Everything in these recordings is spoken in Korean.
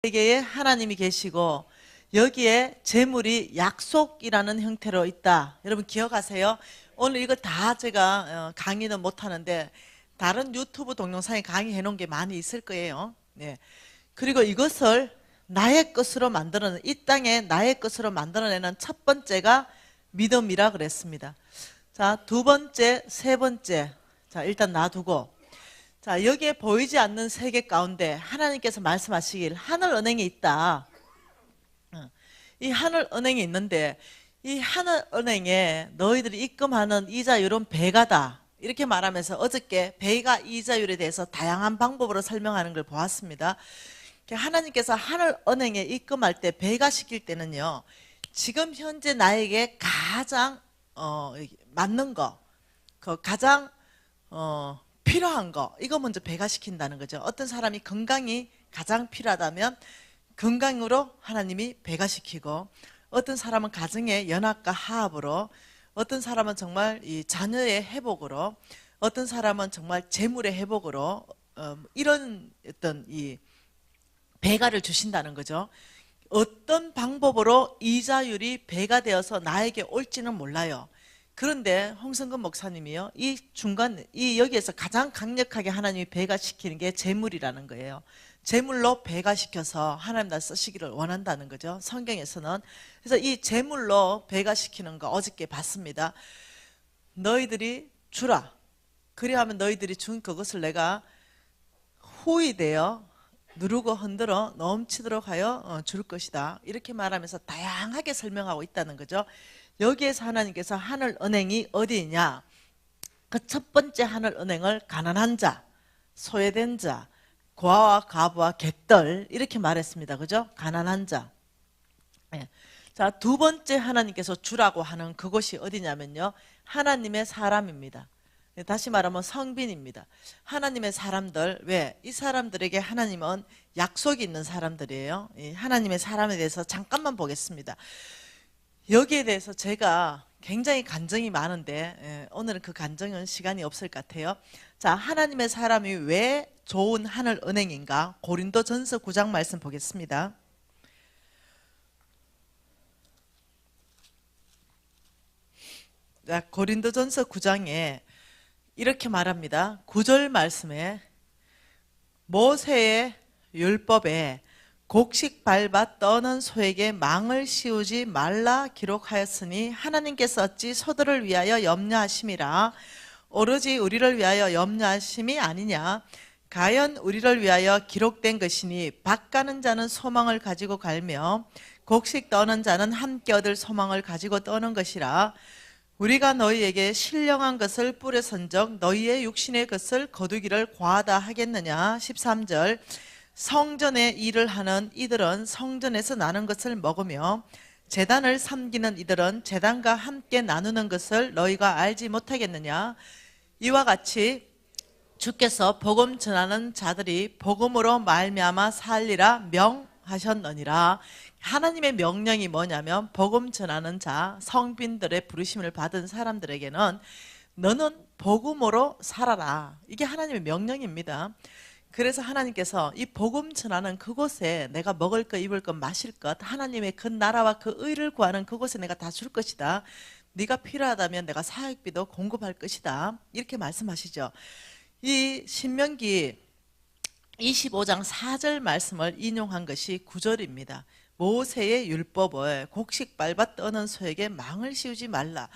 세계에 하나님이 계시고 여기에 재물이 약속이라는 형태로 있다. 여러분 기억하세요? 오늘 이거 다 제가 강의는 못하는데 다른 유튜브 동영상에 강의해 놓은 게 많이 있을 거예요. 네. 그리고 이것을 나의 것으로 만들어내는, 이 땅에 나의 것으로 만들어내는 첫 번째가 믿음이라 그랬습니다. 자, 두 번째, 세 번째. 자, 일단 놔두고. 자, 여기에 보이지 않는 세계 가운데 하나님께서 말씀하시길 하늘은행이 있다. 이 하늘은행이 있는데 이 하늘은행에 너희들이 입금하는 이자율은 배가다. 이렇게 말하면서 어저께 배가 이자율에 대해서 다양한 방법으로 설명하는 걸 보았습니다. 하나님께서 하늘은행에 입금할 때 배가 시킬 때는요, 지금 현재 나에게 가장 맞는 거, 그 가장 필요한 거, 이거 먼저 배가시킨다는 거죠. 어떤 사람이 건강이 가장 필요하다면 건강으로 하나님이 배가시키고, 어떤 사람은 가정의 연합과 화합으로, 어떤 사람은 정말 이 자녀의 회복으로, 어떤 사람은 정말 재물의 회복으로 이런 어떤 이 배가를 주신다는 거죠. 어떤 방법으로 이자율이 배가 되어서 나에게 올지는 몰라요. 그런데 홍성근 목사님이요, 이 중간, 여기에서 가장 강력하게 하나님이 배가시키는 게 재물이라는 거예요. 재물로 배가시켜서 하나님 나라 쓰시기를 원한다는 거죠, 성경에서는. 그래서 이 재물로 배가시키는 거 어저께 봤습니다. 너희들이 주라. 그리하면 너희들이 준 그것을 내가 후이되어 누르고 흔들어 넘치도록 하여 줄 것이다. 이렇게 말하면서 다양하게 설명하고 있다는 거죠. 여기에서 하나님께서 하늘은행이 어디 있냐? 그 첫 번째 하늘은행을 가난한 자, 소외된 자, 고아와 과부와 객들 이렇게 말했습니다. 그죠? 가난한 자. 네. 자, 두 번째 하나님께서 주라고 하는 그곳이 어디냐면요, 하나님의 사람입니다. 다시 말하면 성빈입니다. 하나님의 사람들. 왜? 이 사람들에게 하나님은 약속이 있는 사람들이에요. 하나님의 사람에 대해서 잠깐만 보겠습니다. 여기에 대해서 제가 굉장히 간증이 많은데 오늘은 그 간증은 시간이 없을 것 같아요. 자, 하나님의 사람이 왜 좋은 하늘은행인가? 고린도전서 9장 말씀 보겠습니다. 자, 고린도전서 9장에 이렇게 말합니다. 9절 말씀에 모세의 율법에 곡식 밟아 떠는 소에게 망을 씌우지 말라 기록하였으니 하나님께서 어찌 소들을 위하여 염려하심이라 오로지 우리를 위하여 염려하심이 아니냐. 가연 우리를 위하여 기록된 것이니 밭 가는 자는 소망을 가지고 갈며 곡식 떠는 자는 함께 얻을 소망을 가지고 떠는 것이라. 우리가 너희에게 신령한 것을 뿌려선적 너희의 육신의 것을 거두기를 과하다 하겠느냐. 13절 성전에 일을 하는 이들은 성전에서 나는 것을 먹으며 제단을 섬기는 이들은 제단과 함께 나누는 것을 너희가 알지 못하겠느냐. 이와 같이 주께서 복음 전하는 자들이 복음으로 말미암아 살리라 명하셨느니라. 하나님의 명령이 뭐냐면 복음 전하는 자, 성빈들의 부르심을 받은 사람들에게는 너는 복음으로 살아라. 이게 하나님의 명령입니다. 그래서 하나님께서 이 복음 전하는 그곳에 내가 먹을 것, 입을 것, 마실 것, 하나님의 그 나라와 그 의를 구하는 그곳에 내가 다 줄 것이다. 네가 필요하다면 내가 사역비도 공급할 것이다. 이렇게 말씀하시죠. 이 신명기 25장 4절 말씀을 인용한 것이 9절입니다. 모세의 율법을 곡식 밟아 떠는 소에게 망을 씌우지 말라.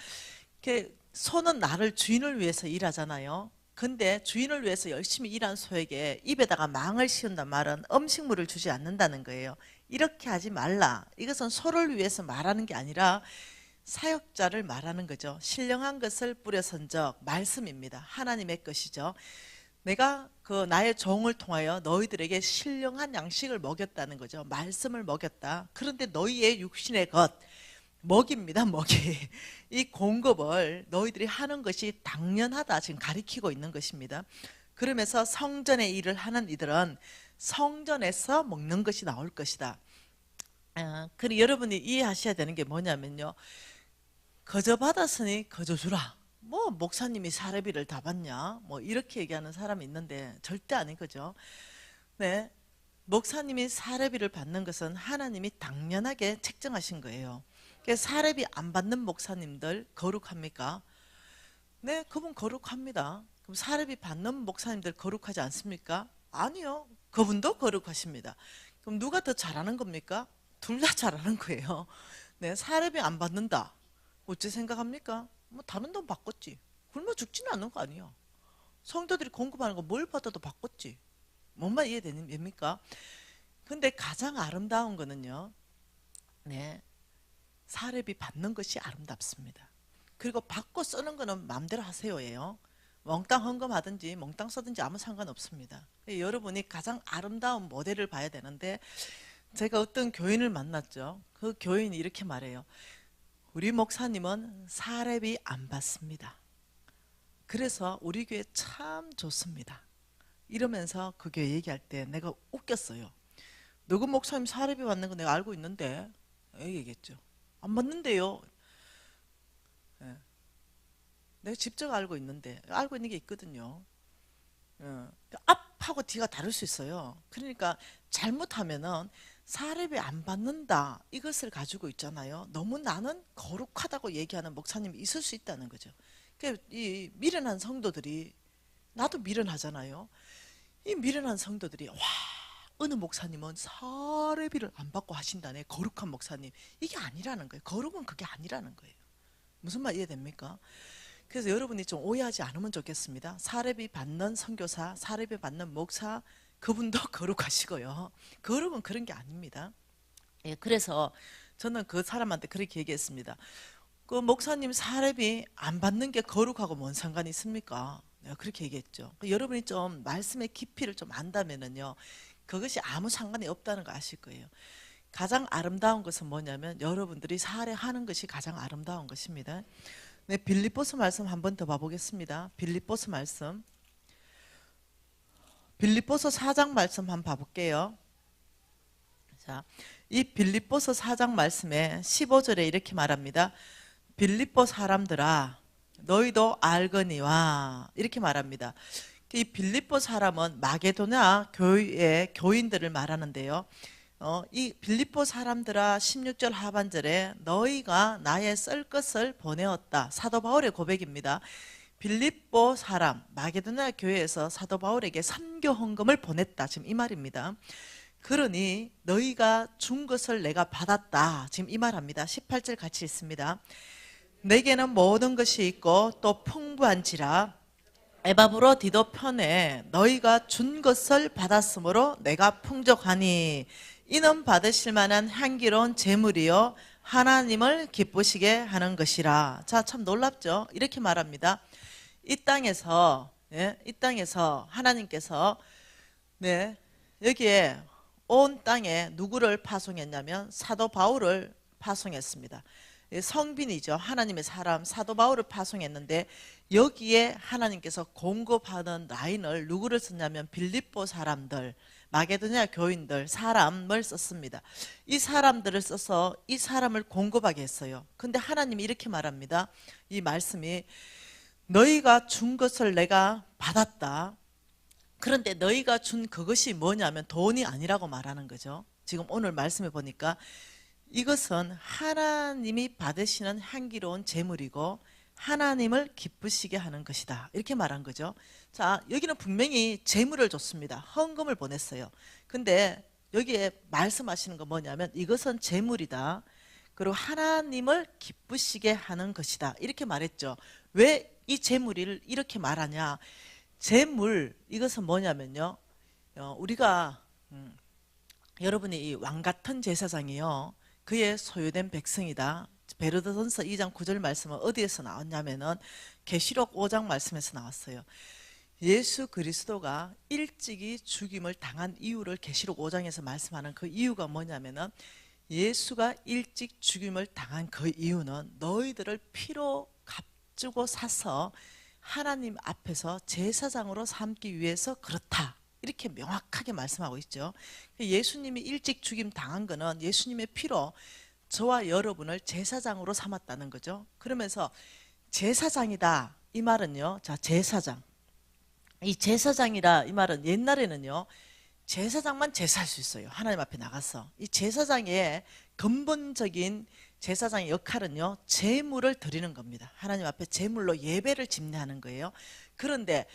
소는 나를 주인을 위해서 일하잖아요. 근데 주인을 위해서 열심히 일한 소에게 입에다가 망을 씌운단 말은 음식물을 주지 않는다는 거예요. 이렇게 하지 말라. 이것은 소를 위해서 말하는 게 아니라 사역자를 말하는 거죠. 신령한 것을 뿌려선적 말씀입니다. 하나님의 것이죠. 내가 그 나의 종을 통하여 너희들에게 신령한 양식을 먹였다는 거죠. 말씀을 먹였다. 그런데 너희의 육신의 것, 먹입니다. 먹이. 이 공급을 너희들이 하는 것이 당연하다 지금 가리키고 있는 것입니다. 그러면서 성전의 일을 하는 이들은 성전에서 먹는 것이 나올 것이다. 그리고 여러분이 이해하셔야 되는 게 뭐냐면요, 거저 받았으니 거저 주라. 뭐 목사님이 사례비를 다 받냐, 뭐 이렇게 얘기하는 사람이 있는데 절대 아닌 거죠. 네, 목사님이 사례비를 받는 것은 하나님이 당연하게 책정하신 거예요. 그래서 사례비 안 받는 목사님들 거룩합니까? 네, 그분 거룩합니다. 그럼 사례비 받는 목사님들 거룩하지 않습니까? 아니요. 그분도 거룩하십니다. 그럼 누가 더 잘하는 겁니까? 둘 다 잘하는 거예요. 네, 사례비 안 받는다. 어찌 생각합니까? 뭐 다른 돈 바꿨지. 굶어 죽지는 않는 거 아니에요. 성도들이 공급하는 거 뭘 받아도 바꿨지. 뭔 말 이해됩니까? 근데 가장 아름다운 거는요. 네, 사례비 받는 것이 아름답습니다. 그리고 받고 쓰는 거는 마음대로 하세요예요. 몽땅 헌금하든지 몽땅 써든지 아무 상관없습니다. 여러분이 가장 아름다운 모델을 봐야 되는데 제가 어떤 교인을 만났죠. 그 교인이 이렇게 말해요. 우리 목사님은 사례비 안 받습니다. 그래서 우리 교회 참 좋습니다. 이러면서 그 교회 얘기할 때 내가 웃겼어요. 누구 목사님 사례비 받는 거 내가 알고 있는데 얘기했죠. 안 받는데요. 예. 내가 직접 알고 있는데 알고 있는 게 있거든요. 앞하고 뒤가 다를 수 있어요. 그러니까 잘못하면은 사례비 안 받는다 이것을 가지고 있잖아요. 너무 나는 거룩하다고 얘기하는 목사님이 있을 수 있다는 거죠. 이 미련한 성도들이 나도 미련하잖아요. 이 미련한 성도들이 와 어느 목사님은 사례비를 안 받고 하신다네. 거룩한 목사님. 이게 아니라는 거예요. 거룩은 그게 아니라는 거예요. 무슨 말 이해됩니까? 그래서 여러분이 좀 오해하지 않으면 좋겠습니다. 사례비 받는 선교사, 사례비 받는 목사 그분도 거룩하시고요. 거룩은 그런 게 아닙니다. 예, 그래서 저는 그 사람한테 그렇게 얘기했습니다. 그 목사님 사례비 안 받는 게 거룩하고 뭔 상관이 있습니까? 내가 그렇게 얘기했죠. 여러분이 좀 말씀의 깊이를 좀 안다면은요, 그것이 아무 상관이 없다는 거 아실 거예요. 가장 아름다운 것은 뭐냐면 여러분들이 사례하는 것이 가장 아름다운 것입니다. 네, 빌립보서 말씀 한 번 더 봐보겠습니다. 빌립보서 말씀. 빌립보서 4장 말씀 한번 봐볼게요. 자, 이 빌립보서 4장 말씀에 15절에 이렇게 말합니다. 빌립보 사람들아 너희도 알거니와 이렇게 말합니다. 이 빌립보 사람은 마게도냐 교회의 교인들을 말하는데요. 이 빌립보 사람들아 16절 하반절에 너희가 나의 쓸 것을 보내었다. 사도 바울의 고백입니다. 빌립보 사람 마게도냐 교회에서 사도 바울에게 선교 헌금을 보냈다. 지금 이 말입니다. 그러니 너희가 준 것을 내가 받았다. 지금 이 말합니다. 18절 같이 있습니다. 내게는 모든 것이 있고 또 풍부한지라 에바브로 디도 편에 너희가 준 것을 받았으므로 내가 풍족하니 이는 받으실 만한 향기로운 제물이요 하나님을 기쁘시게 하는 것이라. 자, 참 놀랍죠? 이렇게 말합니다. 이 땅에서 하나님께서 여기에 온 땅에 누구를 파송했냐면 사도 바울을 파송했습니다. 성빈이죠. 하나님의 사람 사도 바울을 파송했는데 여기에 하나님께서 공급하는 라인을 누구를 썼냐면 빌립보 사람들, 마게도냐 교인들 사람을 썼습니다. 이 사람들을 써서 이 사람을 공급하게 했어요. 근데 하나님이 이렇게 말합니다. 이 말씀이 너희가 준 것을 내가 받았다. 그런데 너희가 준 그것이 뭐냐면 돈이 아니라고 말하는 거죠. 지금 오늘 말씀해 보니까 이것은 하나님이 받으시는 향기로운 제물이고 하나님을 기쁘시게 하는 것이다. 이렇게 말한 거죠. 자, 여기는 분명히 제물을 줬습니다. 헌금을 보냈어요. 근데 여기에 말씀하시는 건 뭐냐면 이것은 제물이다. 그리고 하나님을 기쁘시게 하는 것이다. 이렇게 말했죠. 왜 이 제물을 이렇게 말하냐? 제물 이것은 뭐냐면요. 우리가 여러분이 이 왕 같은 제사장이요. 그의 소유된 백성이다. 베드로전서 2장 9절 말씀은 어디에서 나왔냐면은 계시록 5장 말씀에서 나왔어요. 예수 그리스도가 일찍이 죽임을 당한 이유를 계시록 5장에서 말씀하는 그 이유가 뭐냐면은 예수가 일찍 죽임을 당한 그 이유는 너희들을 피로 값주고 사서 하나님 앞에서 제사장으로 삼기 위해서 그렇다. 이렇게 명확하게 말씀하고 있죠. 예수님이 일찍 죽임 당한 거는 예수님의 피로 저와 여러분을 제사장으로 삼았다는 거죠. 그러면서 제사장이다 이 말은요. 자, 제사장. 이 제사장이라 이 말은 옛날에는요. 제사장만 제사할 수 있어요. 하나님 앞에 나가서. 이 제사장의 근본적인 제사장의 역할은요, 제물을 드리는 겁니다. 하나님 앞에 제물로 예배를 집례하는 거예요. 그런데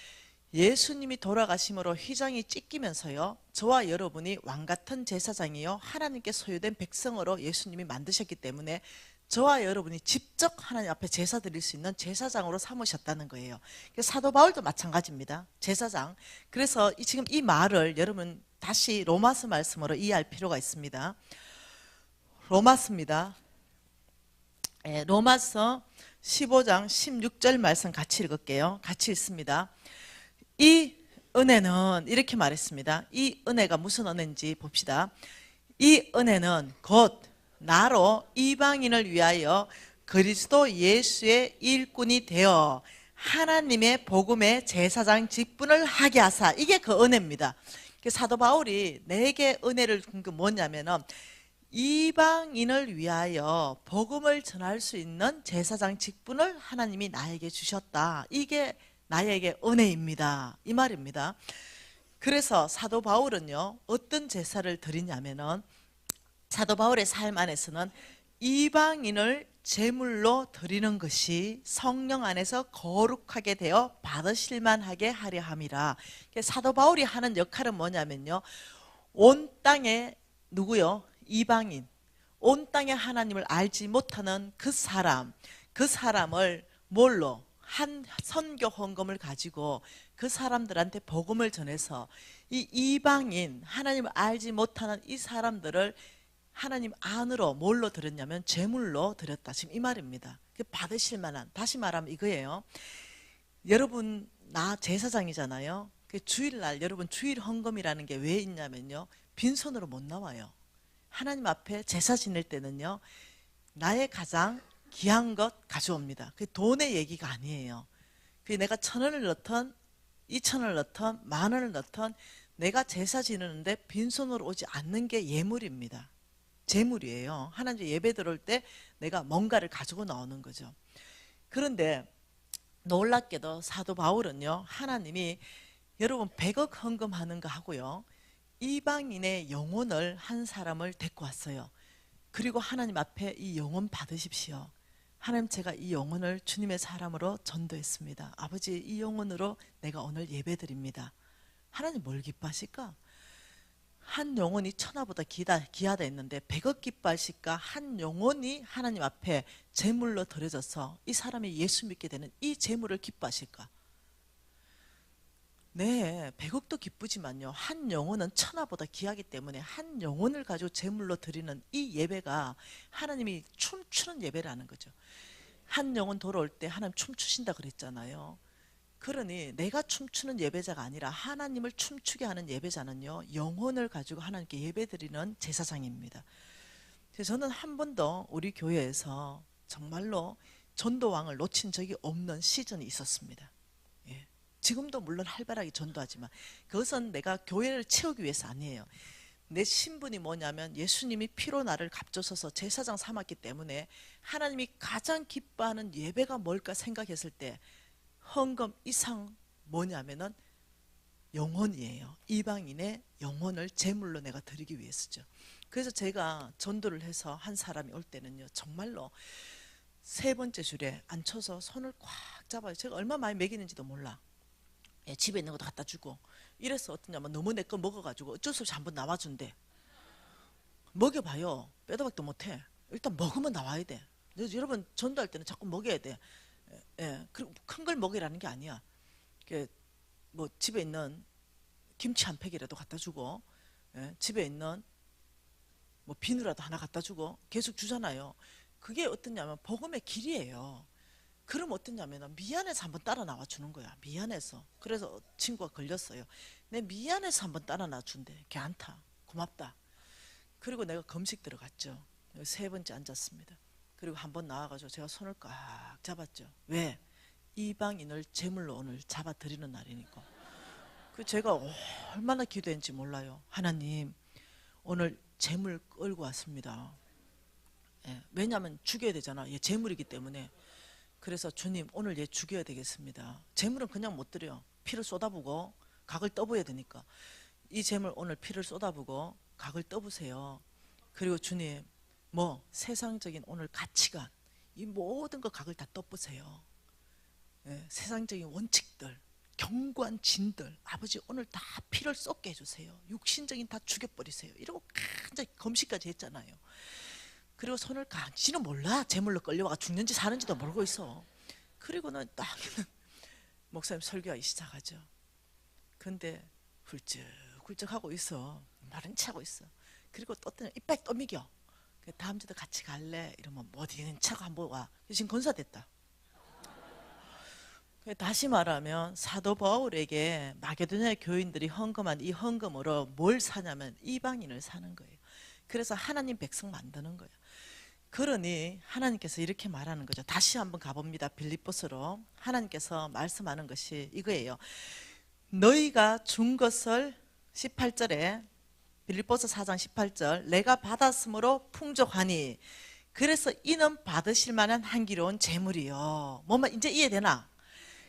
예수님이 돌아가심으로 휘장이 찢기면서요, 저와 여러분이 왕같은 제사장이요, 하나님께 소유된 백성으로 예수님이 만드셨기 때문에 저와 여러분이 직접 하나님 앞에 제사 드릴 수 있는 제사장으로 삼으셨다는 거예요. 사도 바울도 마찬가지입니다. 제사장. 그래서 지금 이 말을 여러분 다시 로마서 말씀으로 이해할 필요가 있습니다. 로마서입니다. 로마서 15장 16절 말씀 같이 읽을게요. 같이 읽습니다. 이 은혜는 이렇게 말했습니다. 이 은혜가 무슨 은혜인지 봅시다. 이 은혜는 곧 나로 이방인을 위하여 그리스도 예수의 일꾼이 되어 하나님의 복음의 제사장 직분을 하게 하사. 이게 그 은혜입니다. 사도 바울이 내게 은혜를 준 게 뭐냐면은 이방인을 위하여 복음을 전할 수 있는 제사장 직분을 하나님이 나에게 주셨다. 이게 나에게 은혜입니다. 이 말입니다. 그래서 사도 바울은요, 어떤 제사를 드리냐면은 사도 바울의 삶 안에서는 이방인을 제물로 드리는 것이 성령 안에서 거룩하게 되어 받으실 만하게 하려 함이라. 사도 바울이 하는 역할은 뭐냐면요, 온 땅에 누구요? 이방인, 온 땅에 하나님을 알지 못하는 그 사람을 뭘로? 한 선교 헌금을 가지고 그 사람들한테 복음을 전해서 이 이방인, 하나님을 알지 못하는 이 사람들을 하나님 안으로 뭘로 드렸냐면 제물로 드렸다. 지금 이 말입니다. 받으실 만한, 다시 말하면 이거예요. 여러분, 나 제사장이잖아요. 주일날 여러분 주일 헌금이라는 게 왜 있냐면요, 빈손으로 못 나와요. 하나님 앞에 제사 지낼 때는요, 나의 가장 귀한 것 가져옵니다. 그게 돈의 얘기가 아니에요. 그게 내가 1,000원을 넣던 2,000원을 넣던 10,000원을 넣던 내가 제사 지내는데 빈손으로 오지 않는 게 예물입니다. 제물이에요. 하나님 예배 들어올 때 내가 뭔가를 가지고 나오는 거죠. 그런데 놀랍게도 사도 바울은요, 하나님이 여러분 100억 헌금하는 거 하고요, 이방인의 영혼을 한 사람을 데리고 왔어요. 그리고 하나님 앞에 이 영혼 받으십시오. 하나님, 제가 이 영혼을 주님의 사람으로 전도했습니다. 아버지, 이 영혼으로 내가 오늘 예배드립니다. 하나님 뭘 기뻐하실까? 한 영혼이 천하보다 귀하다 했는데 100억 기뻐하실까? 한 영혼이 하나님 앞에 제물로 드려져서 이 사람이 예수 믿게 되는 이 제물을 기뻐하실까? 네, 100억도 기쁘지만요, 한 영혼은 천하보다 귀하기 때문에 한 영혼을 가지고 제물로 드리는 이 예배가 하나님이 춤추는 예배라는 거죠. 한 영혼 돌아올 때 하나님 춤추신다 그랬잖아요. 그러니 내가 춤추는 예배자가 아니라 하나님을 춤추게 하는 예배자는요, 영혼을 가지고 하나님께 예배드리는 제사장입니다. 그래서 저는 한 번도 우리 교회에서 정말로 전도왕을 놓친 적이 없는 시즌이 있었습니다. 예. 지금도 물론 활발하게 전도하지만 그것은 내가 교회를 채우기 위해서 아니에요. 내 신분이 뭐냐면 예수님이 피로 나를 값줘서서 제사장 삼았기 때문에 하나님이 가장 기뻐하는 예배가 뭘까 생각했을 때 헌금 이상 뭐냐면은 영혼이에요. 이방인의 영혼을 제물로 내가 드리기 위해서죠. 그래서 제가 전도를 해서 한 사람이 올 때는요, 정말로 3번째 줄에 앉혀서 손을 꽉 잡아요. 제가 얼마 많이 먹이는지도 몰라. 예, 집에 있는 것도 갖다 주고 이래서 어떠냐면 너무 내 거 먹어가지고 어쩔 수 없이 한번 나와준대. 먹여봐요. 빼도 박도 못해. 일단 먹으면 나와야 돼. 여러분 전도할 때는 자꾸 먹여야 돼. 예, 그리고 큰 걸 먹이라는 게 아니야. 뭐 집에 있는 김치 한 팩이라도 갖다 주고, 예, 집에 있는 뭐 비누라도 하나 갖다 주고 계속 주잖아요. 그게 어떠냐면 복음의 길이에요. 그럼 어떠냐면 미안해서 한번 따라 나와 주는 거야. 미안해서. 그래서 친구가 걸렸어요. 내 미안해서 한번 따라 나와 준대. 괜찮다. 고맙다. 그리고 내가 금식 들어갔죠. 3번째 앉았습니다. 그리고 한번 나와가지고 제가 손을 꽉 잡았죠. 왜? 이방인을 제물로 오늘 잡아드리는 날이니까. 그 제가 얼마나 기도했는지 몰라요. 하나님, 오늘 제물 끌고 왔습니다. 예, 왜냐하면 죽여야 되잖아. 얘 제물이기 때문에. 그래서 주님, 오늘 얘 죽여야 되겠습니다. 제물은 그냥 못 드려. 피를 쏟아부고 각을 떠부어야 되니까. 이 재물 오늘 피를 쏟아부고 각을 떠보세요. 그리고 주님, 뭐 세상적인 오늘 가치관, 이 모든 거 각을 다 떠보세요. 예, 세상적인 원칙들, 견고한 진들, 아버지 오늘 다 피를 쏟게 해주세요. 육신적인 다 죽여버리세요. 이러고 완전히 검시까지 했잖아요. 그리고 손을 지는 몰라. 재물로 끌려와 죽는지 사는지도 모르고 있어. 그리고는 딱 목사님 설교하기 시작하죠. 근데 훌쩍훌쩍 하고 있어. 말은 차고 있어. 그리고 또 이빨 또 미겨. 다음 주도 같이 갈래? 이러면 뭐 어디는 차가 한번 와. 지금 권사 됐다. 다시 말하면 사도 바울에게 마게도냐 교인들이 헌금한 이 헌금으로 뭘 사냐면 이방인을 사는 거예요. 그래서 하나님 백성 만드는 거예요. 그러니 하나님께서 이렇게 말하는 거죠. 다시 한번 가봅니다. 빌립보서로. 하나님께서 말씀하는 것이 이거예요. 너희가 준 것을 18절에 빌립보서 4장 18절 내가 받았으므로 풍족하니 그래서 이는 받으실 만한 향기로운 재물이요. 뭐만 이제 이해되나?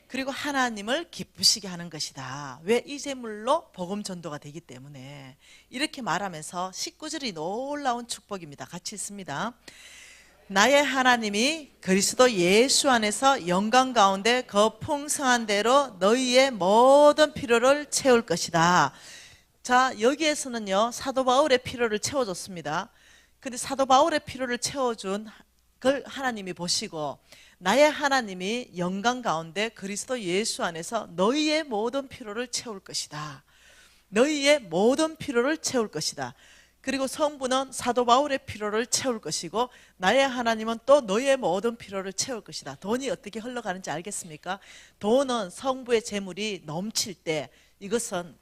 그리고 하나님을 기쁘시게 하는 것이다. 왜? 이 재물로 복음 전도가 되기 때문에. 이렇게 말하면서 19절이 놀라운 축복입니다. 같이 읽습니다. 나의 하나님이 그리스도 예수 안에서 영광 가운데 그 풍성한 대로 너희의 모든 필요를 채울 것이다. 자, 여기에서는요 사도 바울의 필요를 채워줬습니다. 근데 사도 바울의 필요를 채워준 걸 하나님이 보시고 나의 하나님이 영광 가운데 그리스도 예수 안에서 너희의 모든 필요를 채울 것이다. 너희의 모든 필요를 채울 것이다. 그리고 성부는 사도 바울의 필요를 채울 것이고 나의 하나님은 또 너희의 모든 필요를 채울 것이다. 돈이 어떻게 흘러가는지 알겠습니까? 돈은 성부의 재물이 넘칠 때 이것은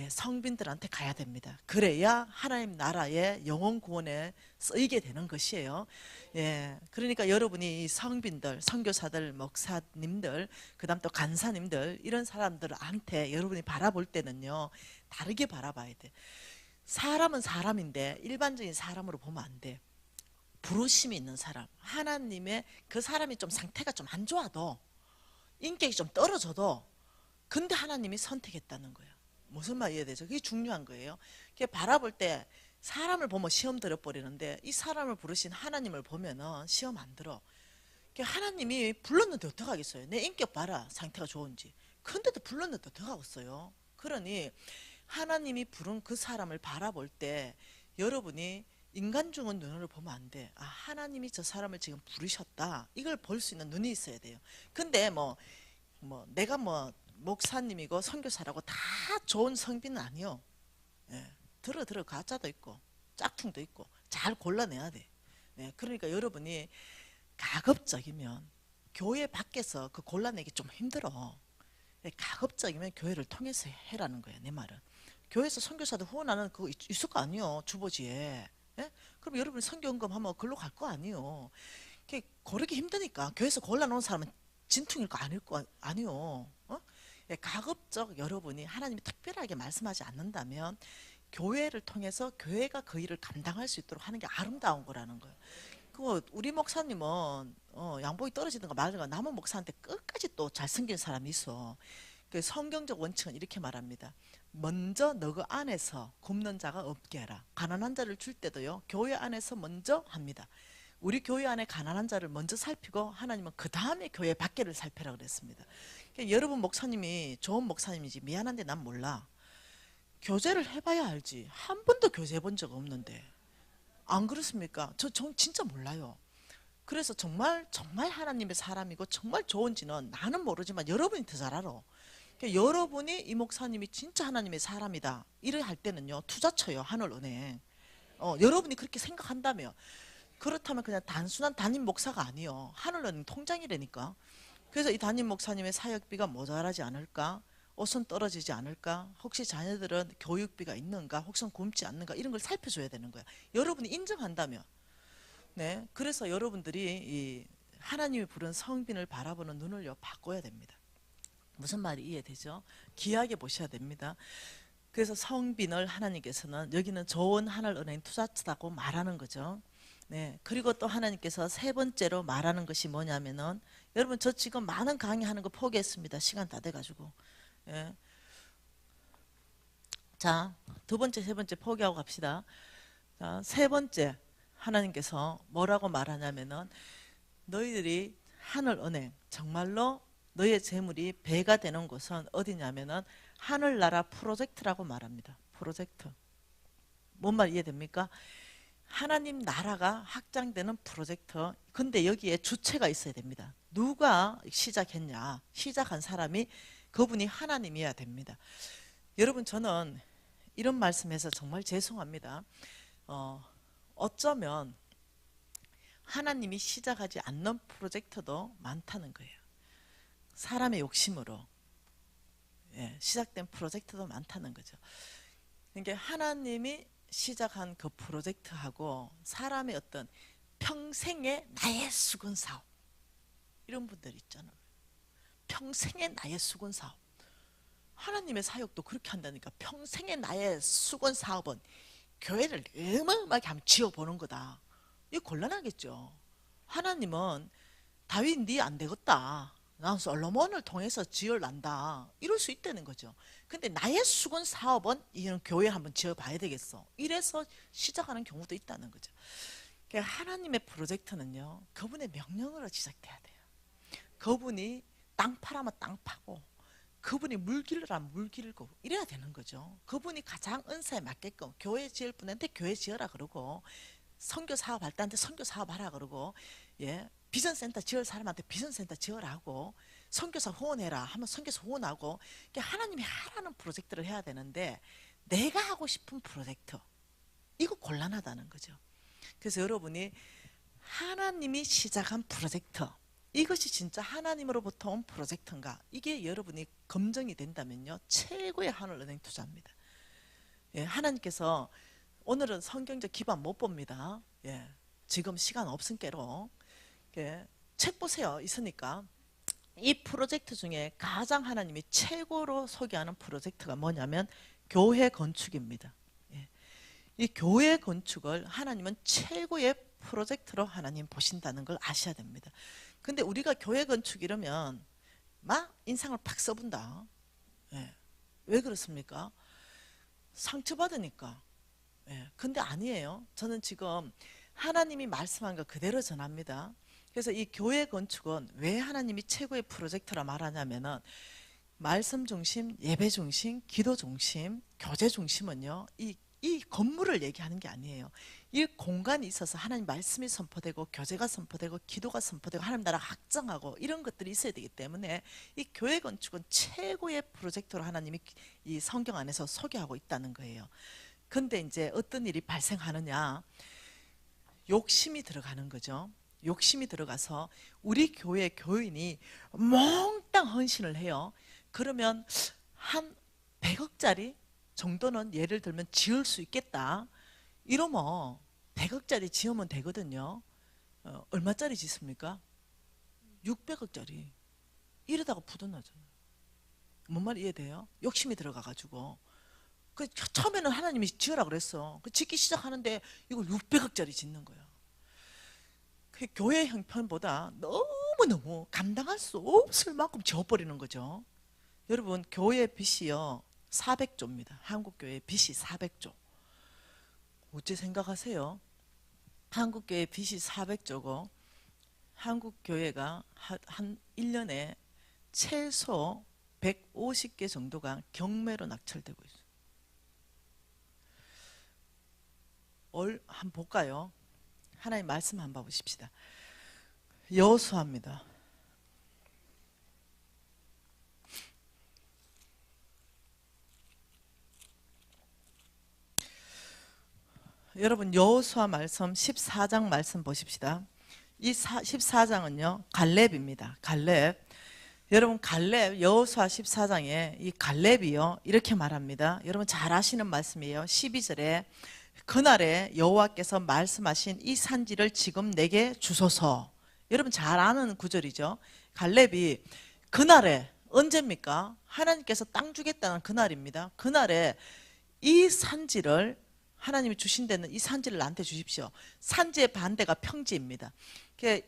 성빈들한테 가야 됩니다. 그래야 하나님 나라의 영혼 구원에 쓰이게 되는 것이에요. 그러니까 여러분이 성빈들, 선교사들, 목사님들, 그 다음 또 간사님들 이런 사람들한테 여러분이 바라볼 때는요 다르게 바라봐야 돼. 사람은 사람인데 일반적인 사람으로 보면 안 돼. 부르심이 있는 사람, 하나님의 그 사람이 좀 상태가 좀 안 좋아도 인격이 좀 떨어져도 근데 하나님이 선택했다는 거예요. 무슨 말 이해되죠? 그게 중요한 거예요. 바라볼 때 사람을 보면 시험 들어버리는데 이 사람을 부르신 하나님을 보면은 시험 안 들어. 하나님이 불렀는데 어떡하겠어요? 내 인격 봐라, 상태가 좋은지. 근데도 불렀는데 어떡하겠어요? 그러니 하나님이 부른 그 사람을 바라볼 때 여러분이 인간 중은 눈으로 보면 안 돼. 아, 하나님이 저 사람을 지금 부르셨다. 이걸 볼 수 있는 눈이 있어야 돼요. 근데 내가 목사님이고 선교사라고 다 좋은 성비는 아니요. 들어 가짜도 있고 짝퉁도 있고 잘 골라내야 돼. 그러니까 여러분이 가급적이면 교회 밖에서 그 골라내기 좀 힘들어. 가급적이면 교회를 통해서 해라는 거야. 내 말은 교회에서 선교사들 후원하는 그거 있을 거 아니요 주보지에. 그럼 여러분이 선교헌금하면 글로 갈 거 아니요. 고르기 힘드니까 교회에서 골라놓은 사람은 진퉁일 거 아닐 거 아니요. 가급적 여러분이 하나님이 특별하게 말씀하지 않는다면 교회를 통해서 교회가 그 일을 감당할 수 있도록 하는 게 아름다운 거라는 거예요. 우리 목사님은 양복이 떨어지든가 말든가 남은 목사한테 끝까지 또 잘생긴 사람이 있어. 성경적 원칙은 이렇게 말합니다. 먼저 너그 안에서 굶는 자가 없게 해라. 가난한 자를 줄 때도요 교회 안에서 먼저 합니다. 우리 교회 안에 가난한 자를 먼저 살피고 하나님은 그 다음에 교회 밖에를 살펴라 그랬습니다. 여러분 목사님이 좋은 목사님이지 미안한데 난 몰라. 교제를 해봐야 알지. 한 번도 교제해 본 적 없는데 안 그렇습니까? 저 진짜 몰라요. 그래서 정말 하나님의 사람이고 정말 좋은지는 나는 모르지만 여러분이 더 잘 알아. 여러분이 이 목사님이 진짜 하나님의 사람이다 이래 할 때는요 투자 쳐요. 하늘은행. 여러분이 그렇게 생각한다면 그렇다면 그냥 단순한 담임 목사가 아니요 하늘은행 통장이라니까. 그래서 이 담임 목사님의 사역비가 모자라지 않을까? 옷은 떨어지지 않을까? 혹시 자녀들은 교육비가 있는가? 혹시 굶지 않는가? 이런 걸 살펴줘야 되는 거야. 여러분이 인정한다면. 그래서 여러분들이 이 하나님이 부른 성빈을 바라보는 눈을요 바꿔야 됩니다. 무슨 말이 이해되죠? 귀하게 보셔야 됩니다. 그래서 성빈을 하나님께서는 여기는 좋은 하늘은행 투자처라고 말하는 거죠. 그리고 또 하나님께서 세 번째로 말하는 것이 뭐냐면은 여러분 저 지금 많은 강의하는 거 포기했습니다. 시간 다 돼가지고. 자, 두 번째, 세 번째 포기하고 갑시다. 자, 세 번째, 하나님께서 뭐라고 말하냐면은 너희들이 하늘은행, 정말로 너희의 재물이 배가 되는 곳은 어디냐면은 하늘나라 프로젝트라고 말합니다. 프로젝트. 뭔 말 이해됩니까? 하나님 나라가 확장되는 프로젝트. 근데 여기에 주체가 있어야 됩니다. 누가 시작했냐? 시작한 사람이 그분이 하나님이어야 됩니다. 여러분, 저는 이런 말씀해서 정말 죄송합니다. 어쩌면 하나님이 시작하지 않는 프로젝트도 많다는 거예요. 사람의 욕심으로 시작된 프로젝트도 많다는 거죠. 그러니까 하나님이 시작한 그 프로젝트하고 사람의 어떤 평생의 나의 수건 사업, 이런 분들 있잖아요. 평생의 나의 수건 사업. 하나님의 사역도 그렇게 한다니까. 평생의 나의 수건 사업은 교회를 어마어마하게 한번 지어보는 거다. 이거 곤란하겠죠. 하나님은 다윗 니 안 되겠다, 난 솔로몬을 통해서 지어난다, 이럴 수 있다는 거죠. 근데 나의 수건 사업은 이런 교회 한번 지어봐야 되겠어, 이래서 시작하는 경우도 있다는 거죠. 그러니까 하나님의 프로젝트는요, 그분의 명령으로 시작돼야 돼요. 그분이 땅 파라면 땅 파고, 그분이 물 길르라면 물 길고, 이래야 되는 거죠. 그분이 가장 은사에 맞게끔 교회 지을 분한테 교회 지어라 그러고, 선교 사업 할 때한테 선교 사업 하라 그러고, 비전센터 지을 사람한테 비전센터 지으라 하고, 선교사 후원해라 하면 선교사 후원하고, 하나님이 하라는 프로젝트를 해야 되는데 내가 하고 싶은 프로젝트, 이거 곤란하다는 거죠. 그래서 여러분이 하나님이 시작한 프로젝트, 이것이 진짜 하나님으로부터 온 프로젝트인가, 이게 여러분이 검증이 된다면요, 최고의 하늘은행 투자입니다. 하나님께서, 오늘은 성경적 기반 못 봅니다. 지금 시간 없은께로 책 보세요. 있으니까. 이 프로젝트 중에 가장 하나님이 최고로 소개하는 프로젝트가 뭐냐면 교회 건축입니다. 이 교회 건축을 하나님은 최고의 프로젝트로 하나님 보신다는 걸 아셔야 됩니다. 근데 우리가 교회 건축 이러면 막 인상을 팍 써본다. 왜 그렇습니까? 상처받으니까. 근데 아니에요. 저는 지금 하나님이 말씀한 거 그대로 전합니다. 그래서 이 교회 건축은 왜 하나님이 최고의 프로젝트라 말하냐면은, 말씀 중심, 예배 중심, 기도 중심, 교제 중심은요, 이 건물을 얘기하는 게 아니에요. 이 공간이 있어서 하나님 말씀이 선포되고, 교제가 선포되고, 기도가 선포되고, 하나님 나라가 확장하고, 이런 것들이 있어야 되기 때문에 이 교회 건축은 최고의 프로젝트로 하나님이 이 성경 안에서 소개하고 있다는 거예요. 근데 이제 어떤 일이 발생하느냐, 욕심이 들어가는 거죠. 욕심이 들어가서 우리 교회 교인이 몽땅 헌신을 해요. 그러면 한 100억짜리 정도는 예를 들면 지을 수 있겠다, 이러면 100억짜리 지으면 되거든요. 얼마짜리 짓습니까? 600억짜리. 이러다가 부도나잖아요. 뭔 말 이해돼요? 욕심이 들어가가지고. 처음에는 하나님이 지으라 그랬어. 짓기 시작하는데 이걸 600억짜리 짓는 거야. 교회 형편보다 너무너무 감당할 수 없을 만큼 지어버리는 거죠. 여러분, 교회 빚이요 400조입니다. 한국교회 빚이 400조. 어찌 생각하세요? 한국교회 빚이 400조고 한국교회가 한 1년에 최소 150개 정도가 경매로 낙찰되고 있어요. 한번 볼까요? 하나님 말씀 한번 보십시다. 여호수아입니다. 여러분, 여호수아 말씀 14장 말씀 보십시다. 이 14장은요 갈렙입니다. 갈렙. 여러분, 갈렙, 여호수아 14장에 이 갈렙이요 이렇게 말합니다. 여러분 잘 아시는 말씀이에요. 12절에 그날에 여호와께서 말씀하신 이 산지를 지금 내게 주소서. 여러분 잘 아는 구절이죠. 갈렙이 그날에, 언제입니까? 하나님께서 땅 주겠다는 그날입니다. 그날에 이 산지를, 하나님이 주신 데는 이 산지를 나한테 주십시오. 산지의 반대가 평지입니다.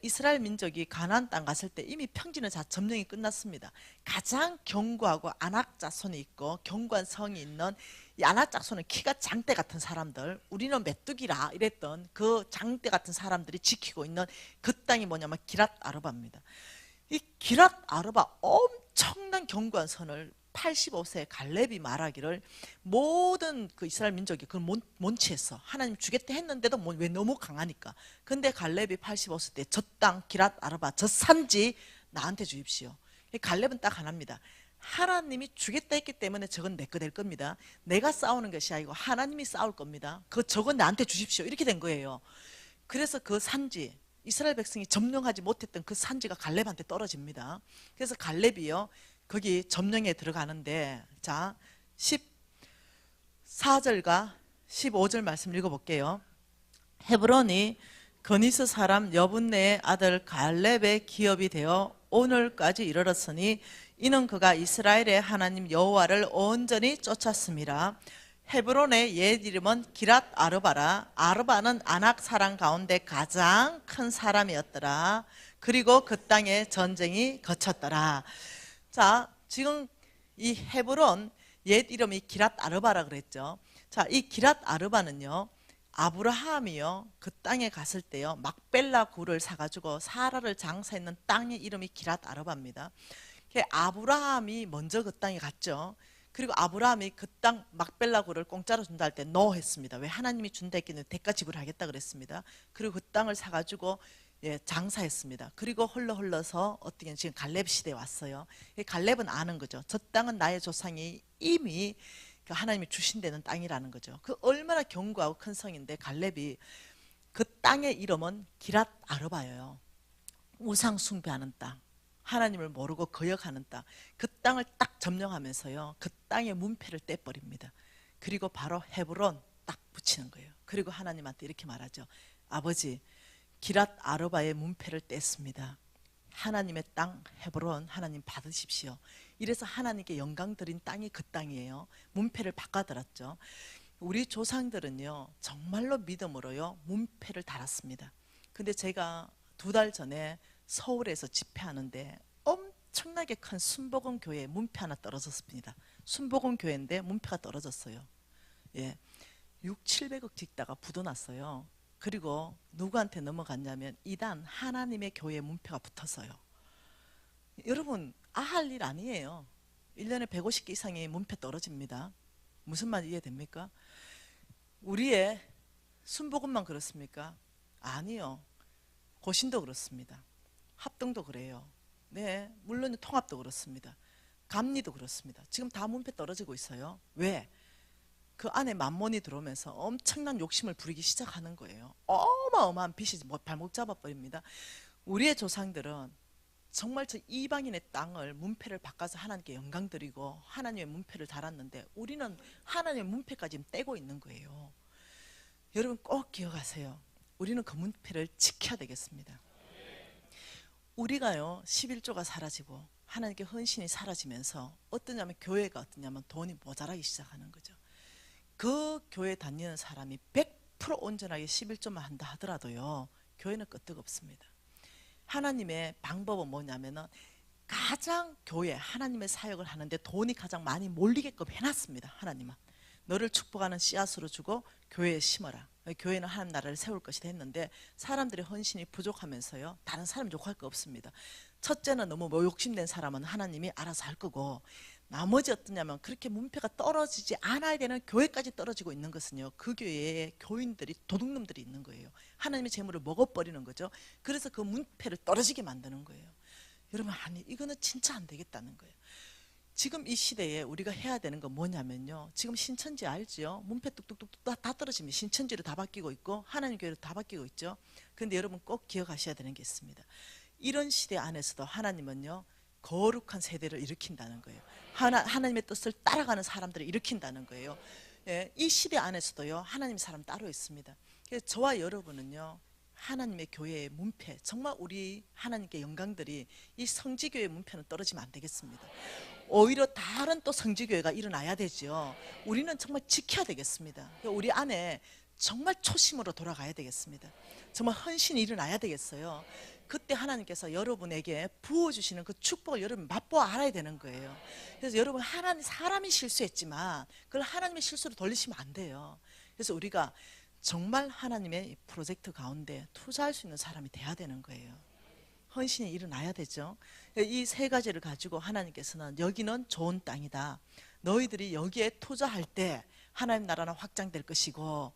이스라엘 민족이 가나안 땅 갔을 때 이미 평지는 다 점령이 끝났습니다. 가장 견고하고 안악 자손이 있고 견고한 성이 있는 이 아낙작소는 키가 장대 같은 사람들, 우리는 메뚜기라 이랬던 그 장대 같은 사람들이 지키고 있는 그 땅이 뭐냐면 기랏 아르바입니다. 이 기랏 아르바 엄청난 견고한 선을 85세 갈렙이 말하기를 모든 그 이스라엘 민족이 그걸 몬치했어. 하나님 주겠다 했는데도 왜 너무 강하니까. 근데 갈렙이 85세 때 저 땅 기랏 아르바 저 산지 나한테 주십시오. 갈렙은 딱 하나입니다. 하나님이 주겠다 했기 때문에 저건 내 거 될 겁니다. 내가 싸우는 것이 아니고 하나님이 싸울 겁니다. 저건 나한테 주십시오. 이렇게 된 거예요. 그래서 그 산지, 이스라엘 백성이 점령하지 못했던 그 산지가 갈렙한테 떨어집니다. 그래서 갈렙이요 거기 점령에 들어가는데, 자 14절과 15절 말씀 읽어볼게요. 헤브론이 거니스 사람 여분네의 아들 갈렙의 기업이 되어 오늘까지 이르렀으니 이는 그가 이스라엘의 하나님 여호와를 온전히 쫓았습니다. 헤브론의 옛 이름은 기랏 아르바라. 아르바는 아낙 사람 가운데 가장 큰 사람이었더라. 그리고 그 땅에 전쟁이 거쳤더라. 자, 지금 이 헤브론 옛 이름이 기랏 아르바라 그랬죠. 자, 이 기랏 아르바는요, 아브라함이요 그 땅에 갔을 때요 막벨라 굴을 사가지고 사라를 장사했는 땅의 이름이 기랏 아르바입니다. 아브라함이 먼저 그 땅에 갔죠. 그리고 아브라함이 그 땅 막벨라 굴을 공짜로 준다 할 때 노 했습니다. 왜? 하나님이 준다 했기는 대가 지불하겠다 그랬습니다. 그리고 그 땅을 사가지고 장사했습니다. 그리고 흘러서 어떻게 지금 갈렙 시대에 왔어요. 갈렙은 아는 거죠. 저 땅은 나의 조상이 이미 하나님이 주신 데는 땅이라는 거죠. 그 얼마나 견고하고 큰 성인데 갈렙이 그 땅의 이름은 기랏 아르바예요. 우상 숭배하는 땅, 하나님을 모르고 거역하는 땅, 그 땅을 딱 점령하면서요 그 땅의 문패를 떼버립니다. 그리고 바로 헤브론 딱 붙이는 거예요. 그리고 하나님한테 이렇게 말하죠. 아버지, 기랏 아르바의 문패를 뗐습니다. 하나님의 땅 헤브론 하나님 받으십시오. 이래서 하나님께 영광 드린 땅이 그 땅이에요. 문패를 바꿔달았죠. 우리 조상들은요 정말로 믿음으로요 문패를 달았습니다. 근데 제가 2달 전에 서울에서 집회하는데 엄청나게 큰 순복음 교회에 문패 하나 떨어졌습니다. 순복음 교회인데 문패가 떨어졌어요. 예, 600~700억 찍다가 부도 났어요. 그리고 누구한테 넘어갔냐면 이단 하나님의 교회 문패가 붙었어요. 여러분 할 일 아니에요. 1년에 150개 이상의 문패 떨어집니다. 무슨 말 이해됩니까? 우리의 순복음만 그렇습니까? 아니요. 고신도 그렇습니다. 합동도 그래요. 네, 물론 통합도 그렇습니다. 감리도 그렇습니다. 지금 다 문패 떨어지고 있어요. 왜? 그 안에 만몬이 들어오면서 엄청난 욕심을 부리기 시작하는 거예요. 어마어마한 빚이 발목 잡아버립니다. 우리의 조상들은 정말 저 이방인의 땅을 문패를 바꿔서 하나님께 영광 드리고 하나님의 문패를 달았는데 우리는 하나님의 문패까지 떼고 있는 거예요. 여러분 꼭 기억하세요. 우리는 그 문패를 지켜야 되겠습니다. 우리가요 11조가 사라지고 하나님께 헌신이 사라지면서 어떠냐면 교회가 어떠냐면 돈이 모자라기 시작하는 거죠. 그 교회 다니는 사람이 100% 온전하게 11조만 한다 하더라도요 교회는 끄떡없습니다. 하나님의 방법은 뭐냐면은 가장 교회 하나님의 사역을 하는데 돈이 가장 많이 몰리게끔 해놨습니다. 하나님은 너를 축복하는 씨앗으로 주고 교회에 심어라. 교회는 하나님 나라를 세울 것이다 했는데 사람들의 헌신이 부족하면서요 다른 사람 욕할 거 없습니다. 첫째는 너무 욕심낸 사람은 하나님이 알아서 할 거고, 나머지 어떠냐면 그렇게 문패가 떨어지지 않아야 되는 교회까지 떨어지고 있는 것은요 그 교회에 교인들이 도둑놈들이 있는 거예요. 하나님의 재물을 먹어버리는 거죠. 그래서 그 문패를 떨어지게 만드는 거예요. 여러분 아니 이거는 진짜 안 되겠다는 거예요. 지금 이 시대에 우리가 해야 되는 건 뭐냐면요 지금 신천지 알죠? 문패 뚝뚝뚝 다 떨어지면 신천지로 다 바뀌고 있고 하나님 교회로 다 바뀌고 있죠. 그런데 여러분 꼭 기억하셔야 되는 게 있습니다. 이런 시대 안에서도 하나님은요 거룩한 세대를 일으킨다는 거예요. 하나님의 뜻을 따라가는 사람들을 일으킨다는 거예요. 예, 이 시대 안에서도요 하나님 사람 따로 있습니다. 그래서 저와 여러분은요 하나님의 교회의 문패, 정말 우리 하나님께 영광들이 이 성지교회의 문패는 떨어지면 안 되겠습니다. 오히려 다른 또 성지교회가 일어나야 되죠. 우리는 정말 지켜야 되겠습니다. 우리 안에 정말 초심으로 돌아가야 되겠습니다. 정말 헌신이 일어나야 되겠어요. 그때 하나님께서 여러분에게 부어주시는 그 축복을 여러분 맛보아 알아야 되는 거예요. 그래서 여러분, 하나님, 사람이 실수했지만 그걸 하나님의 실수로 돌리시면 안 돼요. 그래서 우리가 정말 하나님의 프로젝트 가운데 투자할 수 있는 사람이 돼야 되는 거예요. 헌신이 일어나야 되죠. 이 세 가지를 가지고 하나님께서는 여기는 좋은 땅이다, 너희들이 여기에 투자할 때 하나님 나라는 확장될 것이고,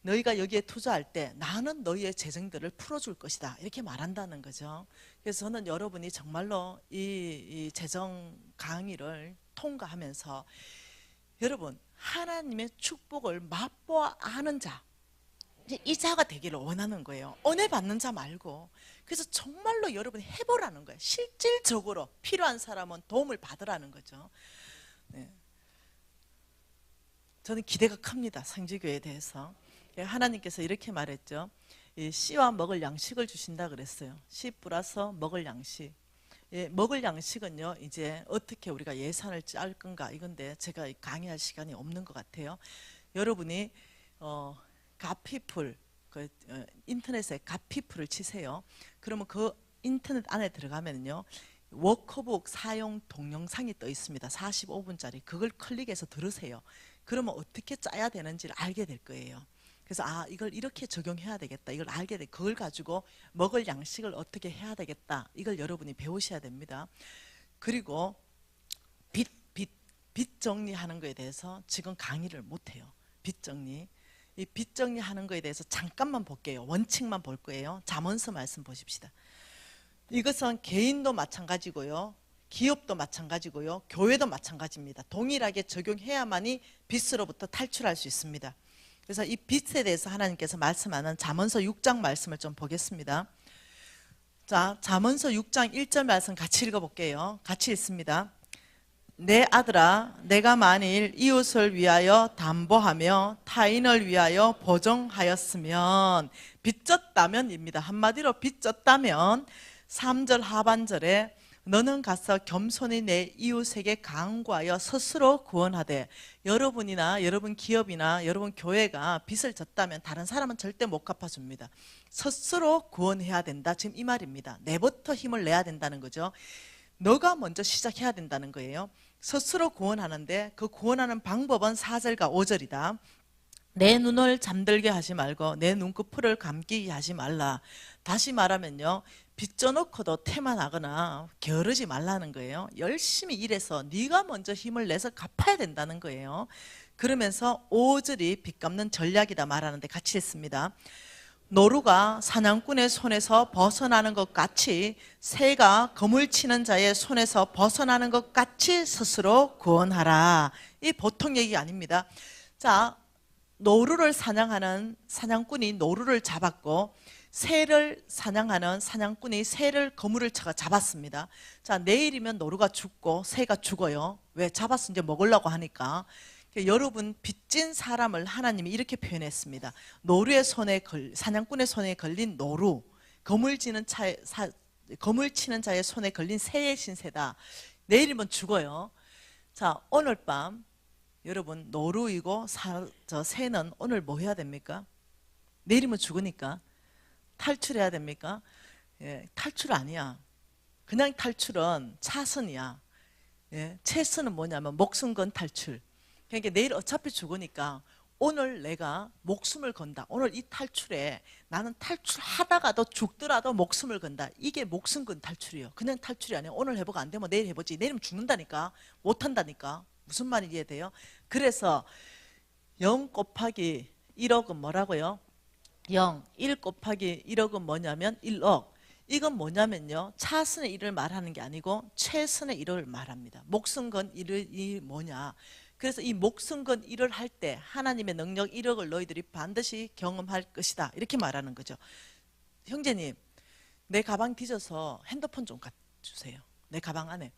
너희가 여기에 투자할 때 나는 너희의 재정들을 풀어줄 것이다, 이렇게 말한다는 거죠. 그래서 저는 여러분이 정말로 이 재정 강의를 통과하면서 여러분, 하나님의 축복을 맛보아 아는 자, 이 자가 되기를 원하는 거예요. 은혜 받는 자 말고. 그래서 정말로 여러분이 해보라는 거예요. 실질적으로 필요한 사람은 도움을 받으라는 거죠. 네. 저는 기대가 큽니다, 상지교회에 대해서. 하나님께서 이렇게 말했죠. 이 씨와 먹을 양식을 주신다 그랬어요. 씨 뿌려서 먹을 양식. 예, 먹을 양식은요, 이제 어떻게 우리가 예산을 짤 건가 이건데 제가 강의할 시간이 없는 것 같아요. 여러분이 가피풀, 인터넷에 가피풀을 치세요. 그러면 그 인터넷 안에 들어가면요, 워크북 사용 동영상이 떠 있습니다. 45분짜리. 그걸 클릭해서 들으세요. 그러면 어떻게 짜야 되는지를 알게 될 거예요. 그래서 이걸 이렇게 적용해야 되겠다, 이걸 알게 돼. 그걸 가지고 먹을 양식을 어떻게 해야 되겠다, 이걸 여러분이 배우셔야 됩니다. 그리고 빚 정리하는 거에 대해서 지금 강의를 못해요. 빚 정리. 이 빚 정리하는 거에 대해서 잠깐만 볼게요. 원칙만 볼 거예요. 잠언서 말씀 보십시다. 이것은 개인도 마찬가지고요, 기업도 마찬가지고요, 교회도 마찬가지입니다. 동일하게 적용해야만이 빚으로부터 탈출할 수 있습니다. 그래서 이 빚에 대해서 하나님께서 말씀하는 잠언서 6장 말씀을 좀 보겠습니다. 자, 잠언서 6장 1절 말씀 같이 읽어볼게요. 같이 읽습니다. 내 아들아, 내가 만일 이웃을 위하여 담보하며 타인을 위하여 보정하였으면, 빚졌다면입니다. 한마디로 빚졌다면 3절 하반절에 너는 가서 겸손히 내 이웃에게 간구하여 스스로 구원하되. 여러분이나 여러분 기업이나 여러분 교회가 빚을 졌다면 다른 사람은 절대 못 갚아줍니다. 스스로 구원해야 된다, 지금 이 말입니다. 내부터 힘을 내야 된다는 거죠. 너가 먼저 시작해야 된다는 거예요. 스스로 구원하는데 그 구원하는 방법은 4절과 5절이다. 내 눈을 잠들게 하지 말고 내 눈꺼풀을 감기게 하지 말라. 다시 말하면요, 빚져놓고도 태만하거나 게으르지 말라는 거예요. 열심히 일해서 네가 먼저 힘을 내서 갚아야 된다는 거예요. 그러면서 5절이 빚 갚는 전략이다 말하는데 같이 했습니다. 노루가 사냥꾼의 손에서 벗어나는 것 같이 새가 거물 치는 자의 손에서 벗어나는 것 같이 스스로 구원하라. 이 보통 얘기 아닙니다. 자, 노루를 사냥하는 사냥꾼이 노루를 잡았고, 새를 사냥하는 사냥꾼이 새를 거물을 쳐가 잡았습니다. 자, 내일이면 노루가 죽고 새가 죽어요. 왜? 잡았어, 이제 먹으려고 하니까. 여러분, 빚진 사람을 하나님이 이렇게 표현했습니다. 노루의 손에 사냥꾼의 손에 걸린 노루, 거물 치는 자의 손에 걸린 새의 신세다. 내일이면 죽어요. 자, 오늘 밤 여러분, 노루이고 저 새는 오늘 뭐 해야 됩니까? 내일이면 죽으니까 탈출해야 됩니까? 예, 탈출 아니야. 그냥 탈출은 차선이야. 예, 최선은 뭐냐면 목숨 건 탈출. 그러니까 내일 어차피 죽으니까 오늘 내가 목숨을 건다. 오늘 이 탈출에 나는 탈출하다가도 죽더라도 목숨을 건다. 이게 목숨 건 탈출이에요. 그냥 탈출이 아니에요. 오늘 해보고 안 되면 내일 해보지. 내일은 죽는다니까. 못한다니까. 무슨 말인지 이해돼요? 그래서 0 곱하기 1억은 뭐라고요? 0, 1 곱하기 1억은 뭐냐면 1억. 이건 뭐냐면요, 차선의 1을 말하는 게 아니고 최선의 1을 말합니다. 목숨 건 1이 뭐냐. 그래서 이 목숨 건 1을 할 때 하나님의 능력 1억을 너희들이 반드시 경험할 것이다, 이렇게 말하는 거죠. 형제님, 내 가방 뒤져서 핸드폰 좀 주세요. 내 가방 안에.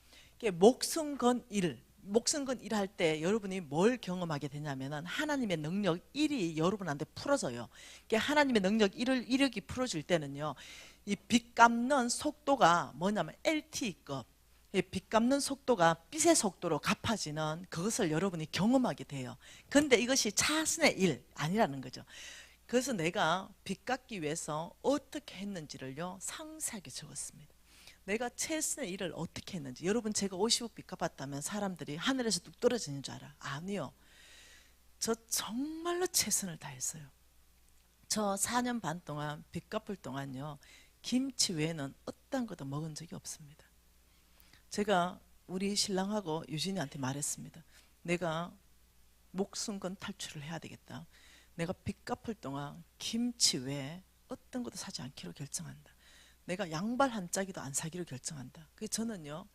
목숨 건 1, 목숨 건 1 할 때 여러분이 뭘 경험하게 되냐면 하나님의 능력 1이 여러분한테 풀어져요. 하나님의 능력 1이 풀어질 때는요, 이 빚 갚는 속도가 뭐냐면 LTE급, 빚 갚는 속도가 빛의 속도로 갚아지는 그것을 여러분이 경험하게 돼요. 그런데 이것이 차선의 일 아니라는 거죠. 그래서 내가 빚 갚기 위해서 어떻게 했는지를요 상세하게 적었습니다. 내가 최선의 일을 어떻게 했는지. 여러분 제가 50억 빚 갚았다면 사람들이 하늘에서 뚝 떨어지는 줄 알아? 아니요. 저 정말로 최선을 다했어요. 저 4년 반 동안 빚 갚을 동안요 김치 외에는 어떤 것도 먹은 적이 없습니다. 제가 우리 신랑하고 유진이한테 말했습니다. 내가 목숨 건 탈출을 해야 되겠다. 내가 빚 갚을 동안 김치 외에 어떤 것도 사지 않기로 결정한다. 내가 양발 한 짝이도 안 사기로 결정한다. 그래서 저는요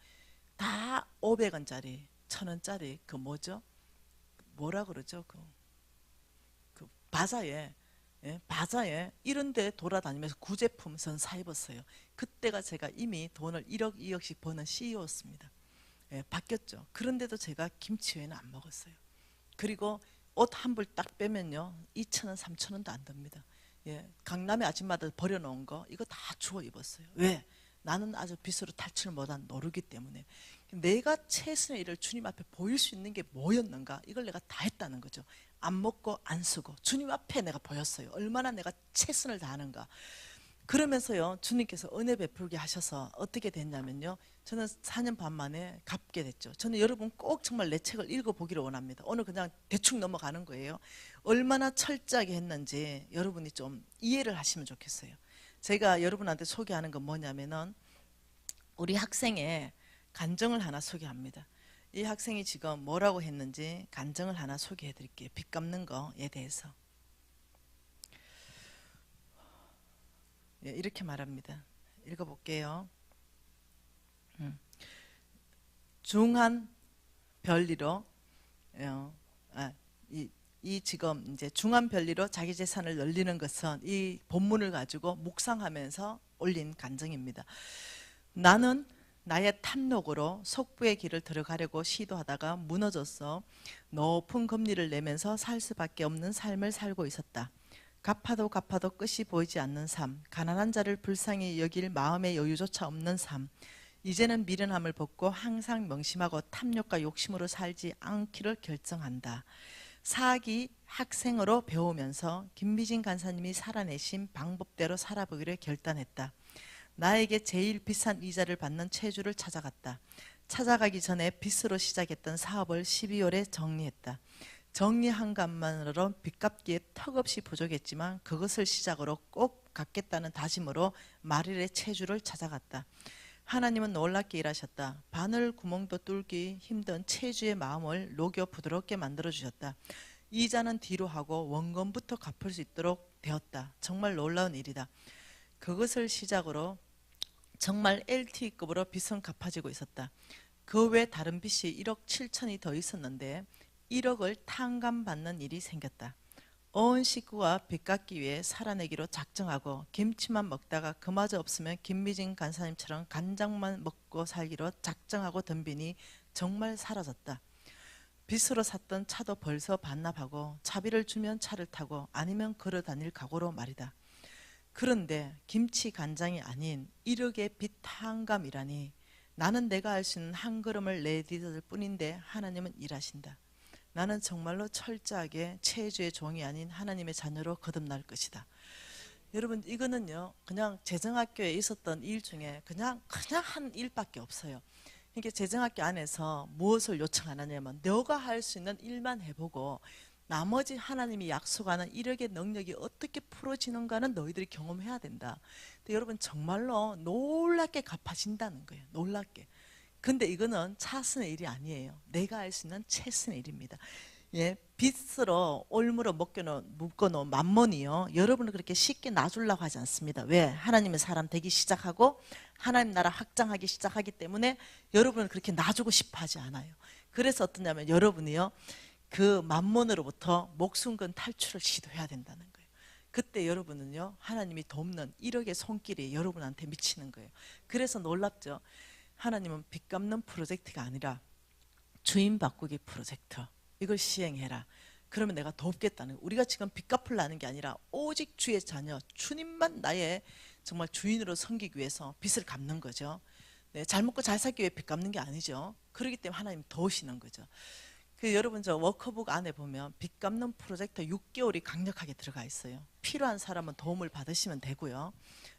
다 500원짜리 1000원짜리 그 뭐죠? 뭐라 그러죠? 그 바자회, 예? 바자회 이런 데 돌아다니면서 구제품 선 사 입었어요. 그때가 제가 이미 돈을 1억 2억씩 버는 CEO였습니다. 예, 바뀌었죠. 그런데도 제가 김치 외에는 안 먹었어요. 그리고 옷 한 벌 딱 빼면요 2,000원 3,000원도 안 됩니다. 예, 강남의 아줌마들 버려놓은 거 이거 다 주워 입었어요. 왜? 나는 아주 빚으로 탈출 못한 노르기 때문에. 내가 최선의 일을 주님 앞에 보일 수 있는 게 뭐였는가, 이걸 내가 다 했다는 거죠. 안 먹고 안 쓰고 주님 앞에 내가 보였어요. 얼마나 내가 최선을 다하는가. 그러면서요 주님께서 은혜 베풀게 하셔서 어떻게 됐냐면요, 저는 4년 반 만에 갚게 됐죠. 저는 여러분 꼭 정말 내 책을 읽어보기를 원합니다. 오늘 그냥 대충 넘어가는 거예요. 얼마나 철저하게 했는지 여러분이 좀 이해를 하시면 좋겠어요. 제가 여러분한테 소개하는 건 뭐냐면은 우리 학생의 간증을 하나 소개합니다. 이 학생이 지금 뭐라고 했는지 간증을 하나 소개해 드릴게요. 빚 갚는 거에 대해서. 예, 이렇게 말합니다. 읽어볼게요. 중한 별리로 이 지금 이제 중한 별리로 자기 재산을 늘리는 것은 이 본문을 가지고 묵상하면서 올린 간증입니다. 나는 나의 탐욕으로 속부의 길을 들어가려고 시도하다가 무너져서 높은 금리를 내면서 살 수밖에 없는 삶을 살고 있었다. 갚아도 갚아도 끝이 보이지 않는 삶, 가난한 자를 불쌍히 여길 마음의 여유조차 없는 삶. 이제는 미련함을 벗고 항상 명심하고 탐욕과 욕심으로 살지 않기를 결정한다. 사기 학생으로 배우면서 김미진 간사님이 살아내신 방법대로 살아보기를 결단했다. 나에게 제일 비싼 이자를 받는 채주를 찾아갔다. 찾아가기 전에 빚으로 시작했던 사업을 12월에 정리했다. 정리한 것만으로 빚 갚기에 턱없이 부족했지만 그것을 시작으로 꼭 갚겠다는 다짐으로 말일의 채주를 찾아갔다. 하나님은 놀랍게 일하셨다. 바늘 구멍도 뚫기 힘든 채주의 마음을 녹여 부드럽게 만들어주셨다. 이자는 뒤로 하고 원금부터 갚을 수 있도록 되었다. 정말 놀라운 일이다. 그것을 시작으로 정말 LTE급으로 빚은 갚아지고 있었다. 그 외 다른 빚이 1억 7천이 더 있었는데 1억을 탕감받는 일이 생겼다. 온 식구와 빚 갚기 위해 살아내기로 작정하고 김치만 먹다가 그마저 없으면 김미진 간사님처럼 간장만 먹고 살기로 작정하고 덤비니 정말 사라졌다. 빚으로 샀던 차도 벌써 반납하고 차비를 주면 차를 타고 아니면 걸어 다닐 각오로 말이다. 그런데 김치 간장이 아닌 1억의 빚 탕감이라니, 나는 내가 할 수 있는 한 걸음을 내디딜 뿐인데 하나님은 일하신다. 나는 정말로 철저하게 채주의 종이 아닌 하나님의 자녀로 거듭날 것이다. 여러분 이거는요 그냥 재정학교에 있었던 일 중에 그냥 한 일밖에 없어요. 이게 재정학교 안에서 무엇을 요청 안 하냐면 너가 할 수 있는 일만 해보고 나머지 하나님이 약속하는 1억의 능력이 어떻게 풀어지는가는 너희들이 경험해야 된다. 근데 여러분 정말로 놀랍게 갚아진다는 거예요. 놀랍게. 근데 이거는 차선의 일이 아니에요. 내가 할 수 있는 최선의 일입니다. 예, 빚으로 올무로 묶어놓은 만몬이요, 여러분을 그렇게 쉽게 놔주려고 하지 않습니다. 왜? 하나님의 사람 되기 시작하고 하나님 나라 확장하기 시작하기 때문에 여러분을 그렇게 놔주고 싶어 하지 않아요. 그래서 어떠냐면 여러분이요 그 만몬으로부터 목숨건 탈출을 시도해야 된다는 거예요. 그때 여러분은요 하나님이 돕는 1억의 손길이 여러분한테 미치는 거예요. 그래서 놀랍죠. 하나님은 빚 갚는 프로젝트가 아니라 주인 바꾸기 프로젝트, 이걸 시행해라. 그러면 내가 돕겠다는 거예요. 우리가 지금 빚 갚으려는 게 아니라 오직 주의 자녀 주님만 나의 정말 주인으로 섬기기 위해서 빚을 갚는 거죠. 네, 잘 먹고 잘 살기 위해 빚 갚는 게 아니죠. 그렇기 때문에 하나님 도우시는 거죠. 여러분 저 워커북 안에 보면 빚 갚는 프로젝트 6개월이 강력하게 들어가 있어요. 필요한 사람은 도움을 받으시면 되고요.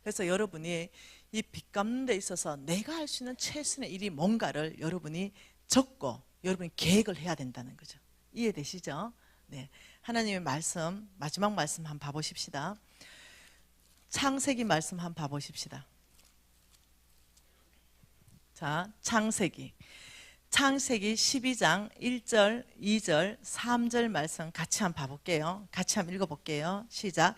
그래서 여러분이 이 빚 갚는 데 있어서 내가 할 수 있는 최선의 일이 뭔가를 여러분이 적고 여러분이 계획을 해야 된다는 거죠. 이해되시죠? 네. 하나님의 말씀, 마지막 말씀 한번 봐보십시다. 창세기 말씀 한번 봐보십시다. 자, 창세기 12장 1절, 2절, 3절 말씀 같이 한번 봐볼게요. 같이 한번 읽어볼게요. 시작.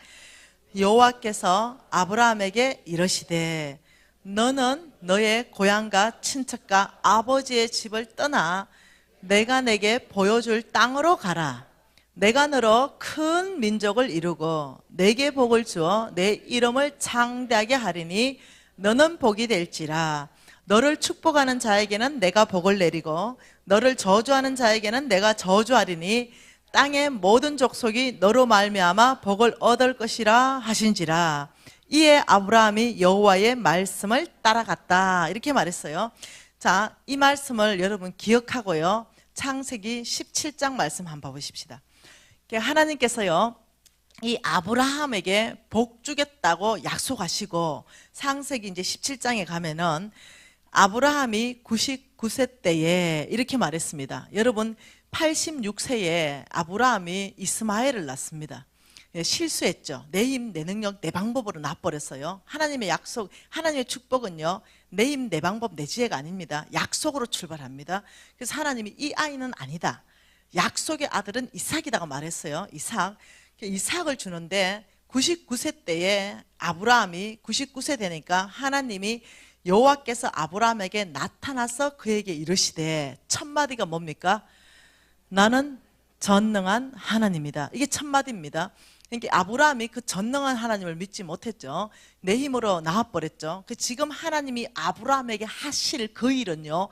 여호와께서 아브라함에게 이르시되 너는 너의 고향과 친척과 아버지의 집을 떠나 내가 내게 보여줄 땅으로 가라. 내가 너로 큰 민족을 이루고 내게 복을 주어 내 이름을 창대하게 하리니 너는 복이 될지라. 너를 축복하는 자에게는 내가 복을 내리고 너를 저주하는 자에게는 내가 저주하리니 땅의 모든 족속이 너로 말미암아 복을 얻을 것이라 하신지라. 이에 아브라함이 여호와의 말씀을 따라갔다. 이렇게 말했어요. 자, 이 말씀을 여러분 기억하고요. 창세기 17장 말씀 한번 보십시다. 하나님께서요, 이 아브라함에게 복 주겠다고 약속하시고 창세기 이제 17장에 가면은 아브라함이 99세 때에 이렇게 말했습니다. 여러분 86세에 아브라함이 이스마엘을 낳습니다. 실수했죠. 내 힘, 내 능력, 내 방법으로 낳아버렸어요. 하나님의 약속, 하나님의 축복은요, 내 힘, 내 방법, 내 지혜가 아닙니다. 약속으로 출발합니다. 그래서 하나님이 이 아이는 아니다. 약속의 아들은 이삭이라고 말했어요. 이삭을 주는데 99세 때에 아브라함이 99세 되니까 하나님이 여호와께서 아브라함에게 나타나서 그에게 이르시되, 첫 마디가 뭡니까? 나는 전능한 하나님이다. 이게 첫 마디입니다. 그러니까 아브라함이 그 전능한 하나님을 믿지 못했죠. 내 힘으로 나와버렸죠. 지금 하나님이 아브라함에게 하실 그 일은요,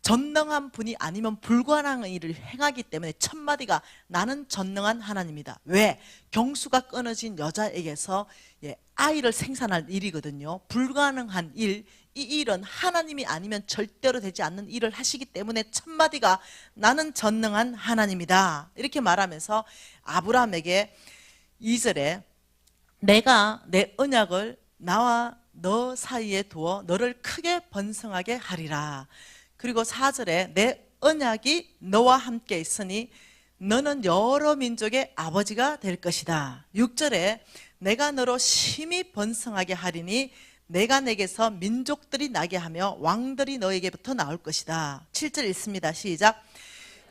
전능한 분이 아니면 불가능한 일을 행하기 때문에 첫 마디가 나는 전능한 하나님이다. 왜? 경수가 끊어진 여자에게서 아이를 생산할 일이거든요. 불가능한 일, 이 일은 하나님이 아니면 절대로 되지 않는 일을 하시기 때문에 첫 마디가 나는 전능한 하나님이다. 이렇게 말하면서 아브라함에게 2절에 내가 내 언약을 나와 너 사이에 두어 너를 크게 번성하게 하리라. 그리고 4절에 내 언약이 너와 함께 있으니 너는 여러 민족의 아버지가 될 것이다. 6절에 내가 너로 심히 번성하게 하리니 내가 내게서 민족들이 나게 하며 왕들이 너에게부터 나올 것이다. 7절 읽습니다. 시작.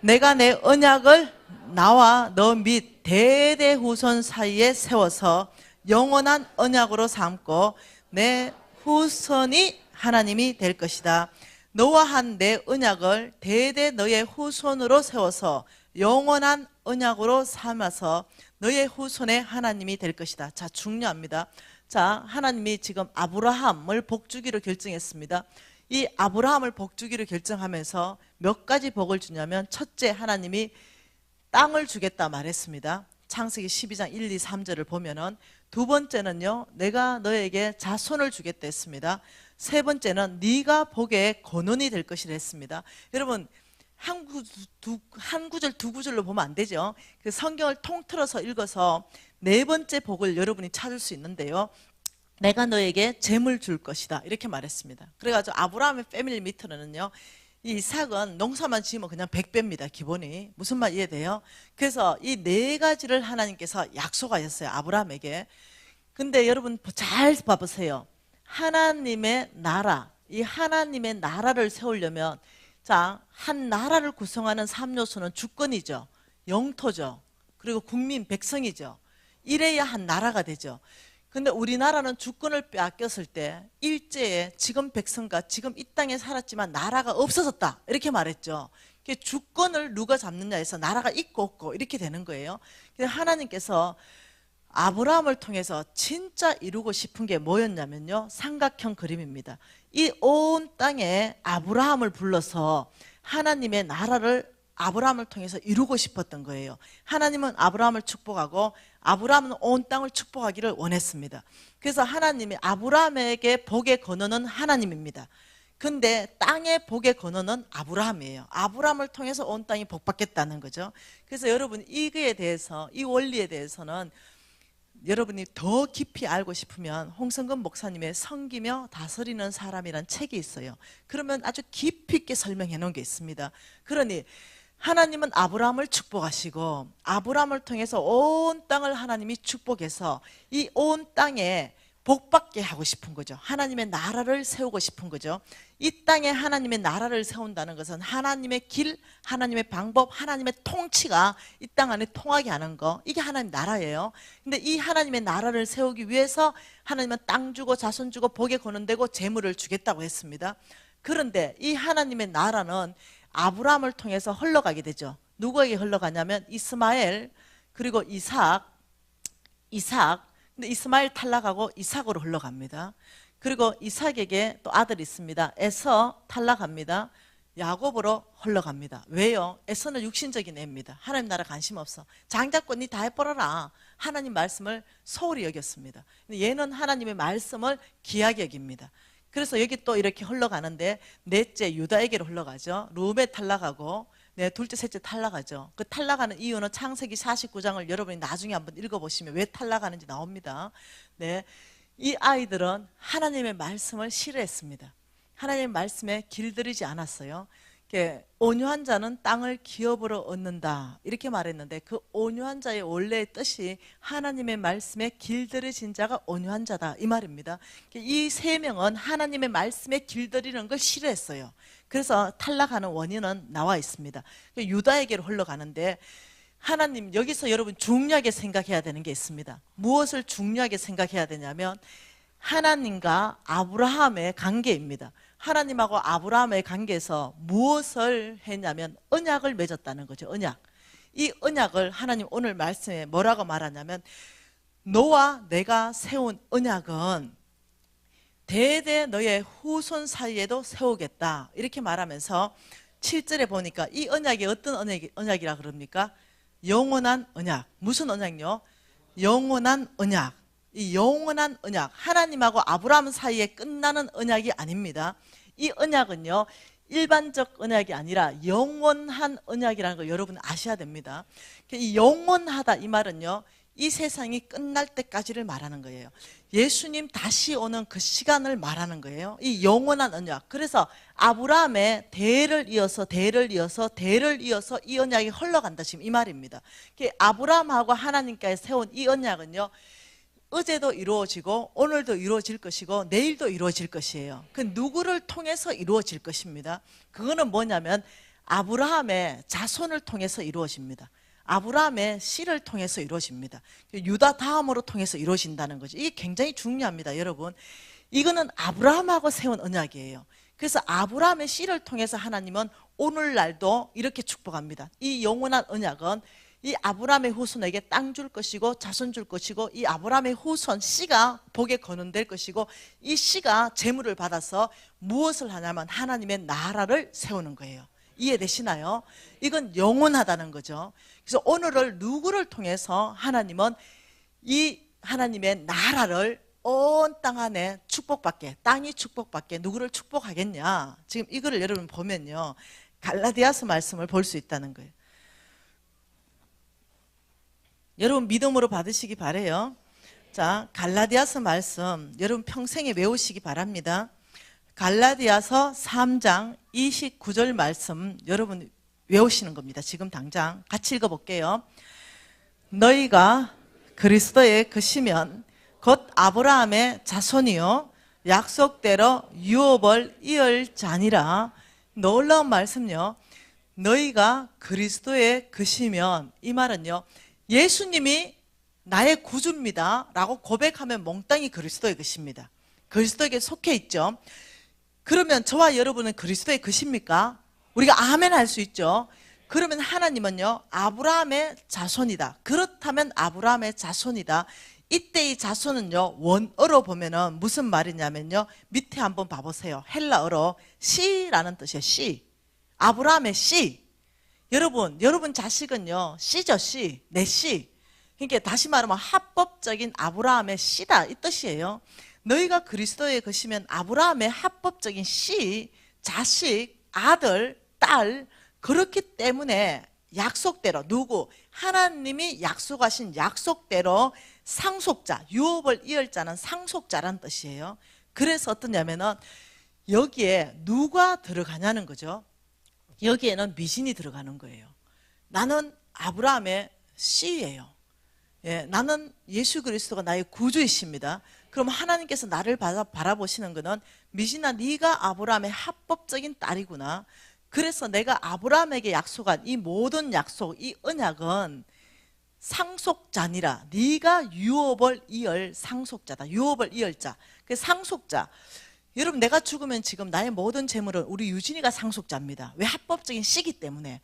내가 내 언약을 나와 너 및 대대후손 사이에 세워서 영원한 언약으로 삼고 내 후손이 하나님이 될 것이다. 너와 한 내 언약을 대대 너의 후손으로 세워서 영원한 언약으로 삼아서 너의 후손의 하나님이 될 것이다. 자, 중요합니다. 자, 하나님이 지금 아브라함을 복주기로 결정했습니다. 이 아브라함을 복주기로 결정하면서 몇 가지 복을 주냐면, 첫째, 하나님이 땅을 주겠다 말했습니다. 창세기 12장 1, 2, 3절을 보면은, 두 번째는요, 내가 너에게 자손을 주겠다 했습니다. 세 번째는 네가 복의 근원이 될 것이라 했습니다. 여러분, 한 구절 두 구절로 보면 안 되죠. 그 성경을 통틀어서 읽어서 네 번째 복을 여러분이 찾을 수 있는데요, 내가 너에게 재물 줄 것이다 이렇게 말했습니다. 그래가지고 아브라함의 패밀리 밑으로는요, 이 이삭은 농사만 지으면 그냥 100배입니다. 기본이. 무슨 말 이해돼요? 그래서 이 네 가지를 하나님께서 약속하셨어요, 아브라함에게. 근데 여러분 잘 봐보세요. 하나님의 나라, 이 하나님의 나라를 세우려면, 자, 한 나라를 구성하는 3요소는 주권이죠, 영토죠, 그리고 국민, 백성이죠. 이래야 한 나라가 되죠. 근데 우리나라는 주권을 빼앗겼을 때 일제에 지금 백성과 지금 이 땅에 살았지만 나라가 없어졌다 이렇게 말했죠. 주권을 누가 잡느냐 해서 나라가 있고 없고 이렇게 되는 거예요. 하나님께서 아브라함을 통해서 진짜 이루고 싶은 게 뭐였냐면요, 삼각형 그림입니다. 이 온 땅에 아브라함을 불러서 하나님의 나라를 아브라함을 통해서 이루고 싶었던 거예요. 하나님은 아브라함을 축복하고 아브라함은 온 땅을 축복하기를 원했습니다. 그래서 하나님이 아브라함에게 복의 근원은 하나님입니다. 근데 땅의 복의 근원은 아브라함이에요. 아브라함을 통해서 온 땅이 복받겠다는 거죠. 그래서 여러분 이거에 대해서, 이 원리에 대해서는 여러분이 더 깊이 알고 싶으면 홍성근 목사님의 섬기며 다스리는 사람이란 책이 있어요. 그러면 아주 깊이 있게 설명해 놓은 게 있습니다. 그러니 하나님은 아브라함을 축복하시고 아브라함을 통해서 온 땅을 하나님이 축복해서 이 온 땅에 복받게 하고 싶은 거죠. 하나님의 나라를 세우고 싶은 거죠. 이 땅에 하나님의 나라를 세운다는 것은 하나님의 길, 하나님의 방법, 하나님의 통치가 이 땅 안에 통하게 하는 거, 이게 하나님 나라예요. 근데 이 하나님의 나라를 세우기 위해서 하나님은 땅 주고 자손 주고 복에 거는되고 재물을 주겠다고 했습니다. 그런데 이 하나님의 나라는 아브라함을 통해서 흘러가게 되죠. 누구에게 흘러가냐면 이스마엘, 그리고 이삭. 근데 이스마엘 탈락하고 이삭으로 흘러갑니다. 그리고 이삭에게 또 아들이 있습니다. 에서 탈락합니다. 야곱으로 흘러갑니다. 왜요? 에서는 육신적인 애입니다. 하나님 나라 관심 없어. 장자권 니 다 해버려라. 하나님 말씀을 소홀히 여겼습니다. 얘는 하나님의 말씀을 귀하게 여깁니다. 그래서 여기 또 이렇게 흘러가는데 넷째 유다에게로 흘러가죠. 루벤 탈락하고 네, 둘째, 셋째 탈락하죠. 그 탈락하는 이유는 창세기 49장을 여러분이 나중에 한번 읽어보시면 왜 탈락하는지 나옵니다. 네, 이 아이들은 하나님의 말씀을 싫어했습니다. 하나님의 말씀에 길들이지 않았어요. 온유한 자는 땅을 기업으로 얻는다 이렇게 말했는데 그 온유한 자의 원래의 뜻이 하나님의 말씀에 길들여진 자가 온유한 자다 이 말입니다. 이 세 명은 하나님의 말씀에 길들이는 걸 싫어했어요. 그래서 탈락하는 원인은 나와 있습니다. 유다에게로 흘러가는데 하나님 여기서 여러분 중요하게 생각해야 되는 게 있습니다. 무엇을 중요하게 생각해야 되냐면 하나님과 아브라함의 관계입니다. 하나님하고 아브라함의 관계에서 무엇을 했냐면 언약을 맺었다는 거죠. 언약. 이 언약을 하나님 오늘 말씀에 뭐라고 말하냐면 너와 내가 세운 언약은 대대 너의 후손 사이에도 세우겠다 이렇게 말하면서 7절에 보니까 이 언약이 어떤 언약이라 그럽니까? 영원한 언약. 무슨 언약요? 영원한 언약. 이 영원한 언약, 하나님하고 아브라함 사이에 끝나는 언약이 아닙니다. 이 언약은요 일반적 언약이 아니라 영원한 언약이라는 걸 여러분 아셔야 됩니다. 이 영원하다 이 말은요 이 세상이 끝날 때까지를 말하는 거예요. 예수님 다시 오는 그 시간을 말하는 거예요. 이 영원한 언약. 그래서 아브라함의 대를 이어서 이 언약이 흘러간다 지금 이 말입니다. 아브라함하고 하나님께서 세운 이 언약은요 어제도 이루어지고 오늘도 이루어질 것이고 내일도 이루어질 것이에요. 그 누구를 통해서 이루어질 것입니다. 그거는 뭐냐면 아브라함의 자손을 통해서 이루어집니다. 아브라함의 씨를 통해서 이루어집니다. 유다 다음으로 통해서 이루어진다는 거죠. 이게 굉장히 중요합니다. 여러분 이거는 아브라함하고 세운 언약이에요. 그래서 아브라함의 씨를 통해서 하나님은 오늘날도 이렇게 축복합니다. 이 영원한 언약은 이 아브라함의 후손에게 땅 줄 것이고 자손 줄 것이고 이 아브라함의 후손 씨가 복에 거론될 것이고 이 씨가 재물을 받아서 무엇을 하냐면 하나님의 나라를 세우는 거예요. 이해되시나요? 이건 영원하다는 거죠. 그래서 오늘을 누구를 통해서 하나님은 이 하나님의 나라를 온 땅 안에 축복받게, 땅이 축복받게 누구를 축복하겠냐. 지금 이거를 여러분 보면요 갈라디아서 말씀을 볼 수 있다는 거예요. 여러분 믿음으로 받으시기 바래요. 자, 갈라디아서 말씀 여러분 평생에 외우시기 바랍니다. 갈라디아서 3장 29절 말씀 여러분 외우시는 겁니다. 지금 당장 같이 읽어볼게요. 너희가 그리스도의 것이면 곧 아브라함의 자손이요 약속대로 유업을 이을 자니라. 놀라운 말씀요. 너희가 그리스도의 것이면 이 말은요 예수님이 나의 구주입니다 라고 고백하면 몽땅이 그리스도의 것입니다. 그리스도에게 속해 있죠. 그러면 저와 여러분은 그리스도의 것입니까? 우리가 아멘 할 수 있죠. 그러면 하나님은요 아브라함의 자손이다. 그렇다면 아브라함의 자손이다. 이때의 자손은요 원어로 보면은 무슨 말이냐면요 밑에 한번 봐보세요. 헬라어로 씨라는 뜻이에요. 씨. 아브라함의 씨. 여러분 자식은요 씨죠. 씨. 내 씨. 그러니까 다시 말하면 합법적인 아브라함의 씨다 이 뜻이에요. 너희가 그리스도에 거시면 아브라함의 합법적인 씨, 자식, 아들, 딸, 그렇기 때문에 약속대로 누구? 하나님이 약속하신 약속대로 상속자, 유업을 이을 자는 상속자란 뜻이에요. 그래서 어떠냐면은 여기에 누가 들어가냐는 거죠. 여기에는 미신이 들어가는 거예요. 나는 아브라함의 씨예요. 예, 나는 예수 그리스도가 나의 구주이십니다. 그럼 하나님께서 나를 바라보시는 것은 미신아, 네가 아브라함의 합법적인 딸이구나. 그래서 내가 아브라함에게 약속한 이 모든 약속, 이 언약은 상속자니라. 네가 유업을 이을 상속자다. 유업을 이을 자. 그 상속자. 여러분, 내가 죽으면 지금 나의 모든 재물은 우리 유진이가 상속자입니다. 왜? 합법적인 씨기 때문에.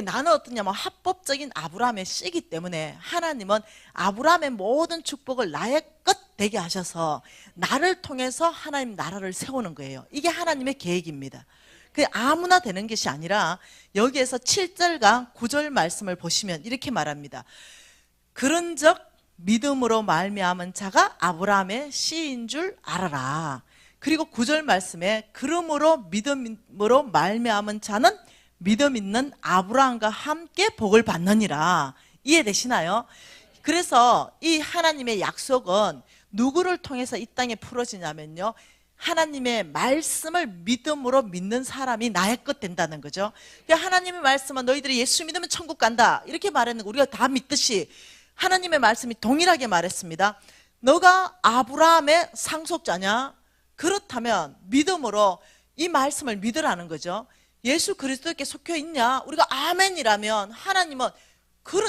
나는 어떠냐면 합법적인 아브라함의 씨기 때문에 하나님은 아브라함의 모든 축복을 나의 것 되게 하셔서 나를 통해서 하나님 나라를 세우는 거예요. 이게 하나님의 계획입니다. 그게 아무나 되는 것이 아니라 여기에서 7절과 9절 말씀을 보시면 이렇게 말합니다. 그런즉 믿음으로 말미암은 자가 아브라함의 씨인 줄 알아라. 그리고 9절 말씀에 그러므로 믿음으로 말미암은 자는 믿음 있는 아브라함과 함께 복을 받느니라. 이해되시나요? 그래서 이 하나님의 약속은 누구를 통해서 이 땅에 풀어지냐면요, 하나님의 말씀을 믿음으로 믿는 사람이 나의 것 된다는 거죠. 하나님의 말씀은 너희들이 예수 믿으면 천국 간다 이렇게 말했는 거 우리가 다 믿듯이 하나님의 말씀이 동일하게 말했습니다. 너가 아브라함의 상속자냐? 그렇다면 믿음으로 이 말씀을 믿으라는 거죠. 예수 그리스도께 속해 있냐? 우리가 아멘이라면 하나님은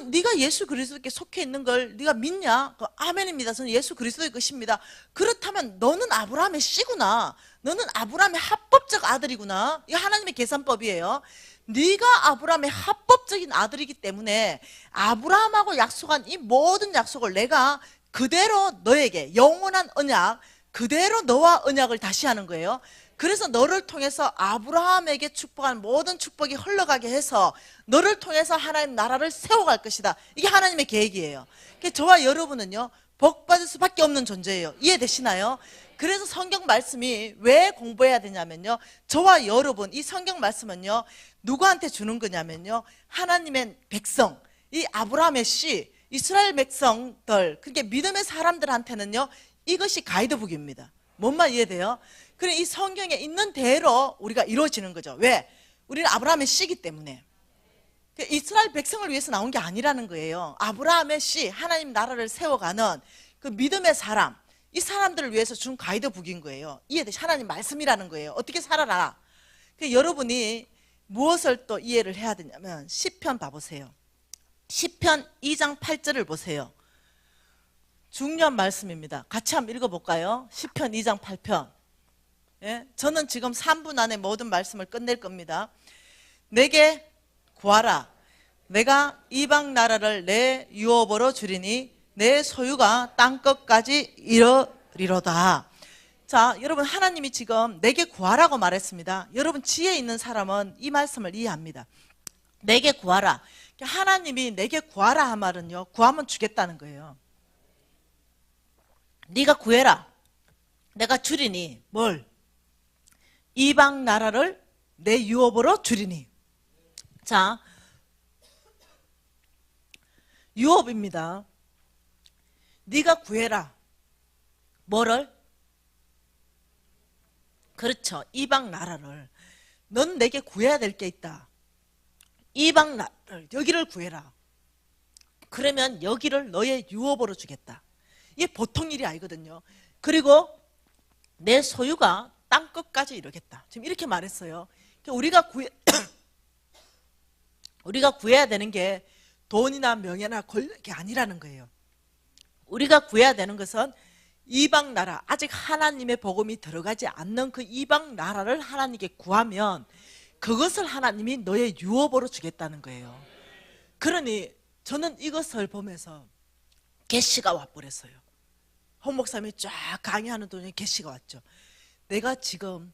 네가 예수 그리스도께 속해 있는 걸 네가 믿냐? 아멘입니다. 저는 예수 그리스도의 것입니다. 그렇다면 너는 아브라함의 씨구나. 너는 아브라함의 합법적 아들이구나. 이거 하나님의 계산법이에요. 네가 아브라함의 합법적인 아들이기 때문에 아브라함하고 약속한 이 모든 약속을 내가 그대로 너에게 영원한 언약, 그대로 너와 언약을 다시 하는 거예요. 그래서 너를 통해서 아브라함에게 축복한 모든 축복이 흘러가게 해서 너를 통해서 하나님 나라를 세워갈 것이다. 이게 하나님의 계획이에요. 저와 여러분은요, 복받을 수밖에 없는 존재예요. 이해되시나요? 그래서 성경 말씀이 왜 공부해야 되냐면요, 저와 여러분, 이 성경 말씀은요 누구한테 주는 거냐면요, 하나님의 백성, 이 아브라함의 씨, 이스라엘 백성들, 그러니까 믿음의 사람들한테는요 이것이 가이드북입니다. 뭔 말 이해돼요? 그래, 이 성경에 있는 대로 우리가 이루어지는 거죠. 왜? 우리는 아브라함의 씨이기 때문에. 이스라엘 백성을 위해서 나온 게 아니라는 거예요. 아브라함의 씨, 하나님 나라를 세워가는 그 믿음의 사람, 이 사람들을 위해서 준 가이드북인 거예요. 이해되시? 하나님 말씀이라는 거예요. 어떻게 살아라. 여러분이 무엇을 또 이해를 해야 되냐면 시편 봐보세요. 시편 2장 8절을 보세요. 중요한 말씀입니다. 같이 한번 읽어볼까요? 시편 2장 8편. 예? 저는 지금 3분 안에 모든 말씀을 끝낼 겁니다. 내게 구하라. 내가 이방 나라를 내 유업으로 주리니 내 소유가 땅끝까지 이르리로다. 자, 여러분, 하나님이 지금 내게 구하라고 말했습니다. 여러분, 지혜 있는 사람은 이 말씀을 이해합니다. 내게 구하라. 하나님이 내게 구하라 한 말은요, 구하면 주겠다는 거예요. 네가 구해라. 내가 주리니 뭘? 이방 나라를 내 유업으로 주리니. 자, 유업입니다. 네가 구해라. 뭐를? 그렇죠. 이방 나라를. 넌 내게 구해야 될 게 있다. 이방 나라를, 여기를 구해라. 그러면 여기를 너의 유업으로 주겠다. 이게 보통 일이 아니거든요. 그리고 내 소유가 땅끝까지 이르겠다. 지금 이렇게 말했어요. 우리가 구해야 되는 게 돈이나 명예나 권력이 아니라는 거예요. 우리가 구해야 되는 것은 이방 나라, 아직 하나님의 복음이 들어가지 않는 그 이방 나라를 하나님께 구하면 그것을 하나님이 너의 유업으로 주겠다는 거예요. 그러니 저는 이것을 보면서 계시가 와버렸어요. 홍 목사님이 쫙 강의하는 도중에 계시가 왔죠. 내가 지금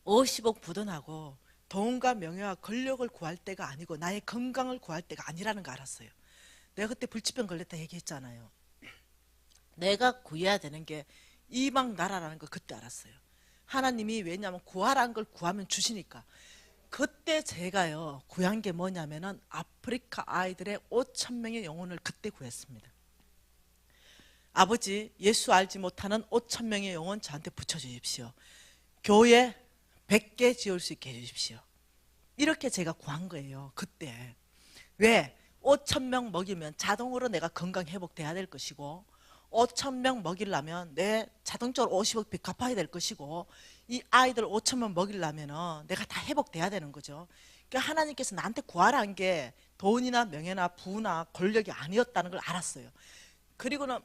50억 부도나고 돈과 명예와 권력을 구할 때가 아니고 나의 건강을 구할 때가 아니라는 거 알았어요. 내가 그때 불치병 걸렸다 얘기했잖아요. 내가 구해야 되는 게 이방 나라라는 걸 그때 알았어요. 하나님이 왜냐하면 구하라는 걸 구하면 주시니까. 그때 제가요 구한 게 뭐냐면은 아프리카 아이들의 5천 명의 영혼을 그때 구했습니다. 아버지, 예수 알지 못하는 5천 명의 영혼 저한테 붙여주십시오. 교회 100개 지을 수 있게 해주십시오. 이렇게 제가 구한 거예요 그때. 왜? 5천 명 먹이면 자동으로 내가 건강 회복돼야 될 것이고, 5천 명 먹이려면 내 자동적으로 50억 빚 갚아야 될 것이고, 이 아이들 5천 명 먹이려면 내가 다 회복돼야 되는 거죠. 그러니까 하나님께서 나한테 구하라는 게 돈이나 명예나 부나 권력이 아니었다는 걸 알았어요. 그리고는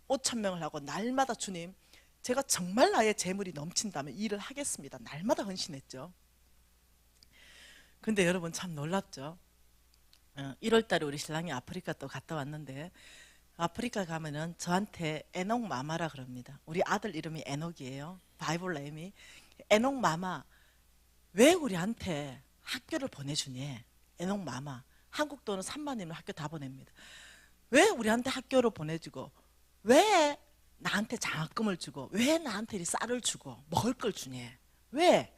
5천 명을 하고 날마다 주님, 제가 정말 나의 재물이 넘친다면 일을 하겠습니다. 날마다 헌신했죠. 근데 여러분 참 놀랍죠. 1월 달에 우리 신랑이 아프리카 또 갔다 왔는데, 아프리카 가면은 저한테 에녹 마마라 그럽니다. 우리 아들 이름이 에녹이에요. 바이블 네임이. 에녹 마마, 왜 우리한테 학교를 보내주니? 에녹 마마. 한국 돈은 3만이면 학교 다 보냅니다. 왜 우리한테 학교를 보내주고, 왜 나한테 장학금을 주고, 왜 나한테 이 쌀을 주고 먹을 걸 주니? 왜?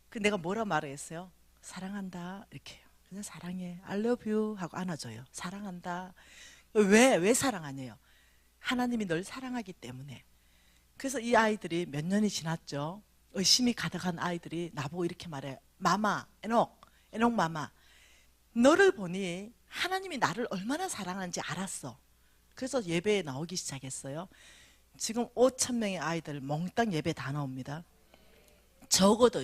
그 내가 뭐라 말했어요? 사랑한다 이렇게. 그냥 사랑해, I love you 하고 안아줘요. 사랑한다. 왜 사랑하냐요? 하나님이 널 사랑하기 때문에. 그래서 이 아이들이 몇 년이 지났죠. 의심이 가득한 아이들이 나보고 이렇게 말해. 마마, 에녹 마마, 너를 보니 하나님이 나를 얼마나 사랑하는지 알았어. 그래서 예배에 나오기 시작했어요. 지금 5천 명의 아이들 몽땅 예배 다 나옵니다. 적어도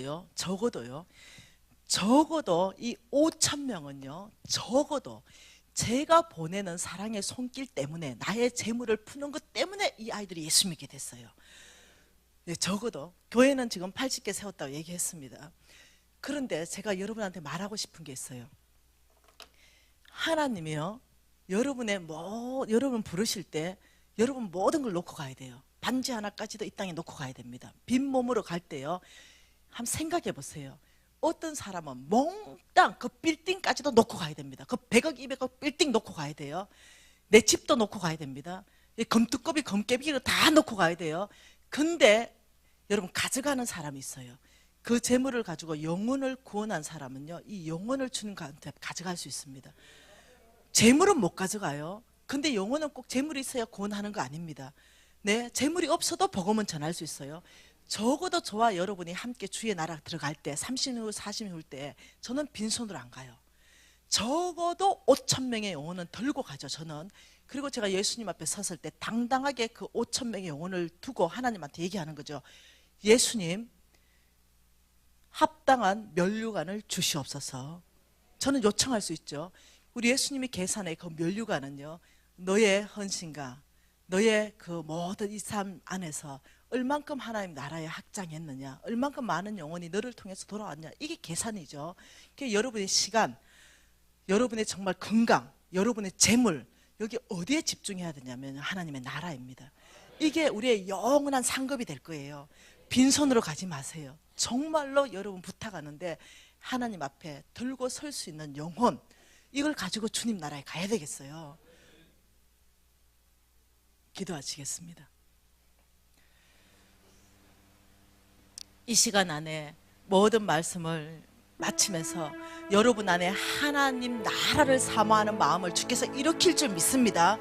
이 5천 명은요, 적어도 제가 보내는 사랑의 손길 때문에, 나의 재물을 푸는 것 때문에 이 아이들이 예수 믿게 됐어요. 네, 적어도 교회는 지금 80개 세웠다고 얘기했습니다. 그런데 제가 여러분한테 말하고 싶은 게 있어요. 하나님이요, 여러분 부르실 때 여러분 모든 걸 놓고 가야 돼요. 반지 하나까지도 이 땅에 놓고 가야 됩니다. 빈 몸으로 갈 때요, 한번 생각해 보세요. 어떤 사람은 몽땅 그 빌딩까지도 놓고 가야 됩니다. 그 100억 200억 빌딩 놓고 가야 돼요. 내 집도 놓고 가야 됩니다. 금두꺼비 금깨비를 다 놓고 가야 돼요. 근데 여러분 가져가는 사람이 있어요. 그 재물을 가지고 영혼을 구원한 사람은요, 이 영혼을 주는 가한테 가져갈 수 있습니다. 재물은 못 가져가요. 근데 영혼은 꼭 재물이 있어야 구원하는 거 아닙니다. 네, 재물이 없어도 복음은 전할 수 있어요. 적어도 저와 여러분이 함께 주의 나라 들어갈 때 30일, 40일 때 저는 빈손으로 안 가요. 적어도 5천 명의 영혼은 들고 가죠, 저는. 그리고 제가 예수님 앞에 섰을 때 당당하게 그 5천 명의 영혼을 두고 하나님한테 얘기하는 거죠. 예수님, 합당한 면류관을 주시옵소서. 저는 요청할 수 있죠. 우리 예수님이 계산의 그 면류관은요, 너의 헌신과 너의 그 모든 이 삶 안에서 얼만큼 하나님 나라에 확장했느냐, 얼만큼 많은 영혼이 너를 통해서 돌아왔냐, 이게 계산이죠. 그러니까 여러분의 시간, 여러분의 정말 건강, 여러분의 재물, 여기 어디에 집중해야 되냐면 하나님의 나라입니다. 이게 우리의 영원한 상급이 될 거예요. 빈손으로 가지 마세요. 정말로 여러분 부탁하는데, 하나님 앞에 들고 설 수 있는 영혼, 이걸 가지고 주님 나라에 가야 되겠어요. 기도하시겠습니다. 이 시간 안에 모든 말씀을 마치면서 여러분 안에 하나님 나라를 사모하는 마음을 주께서 일으킬 줄 믿습니다.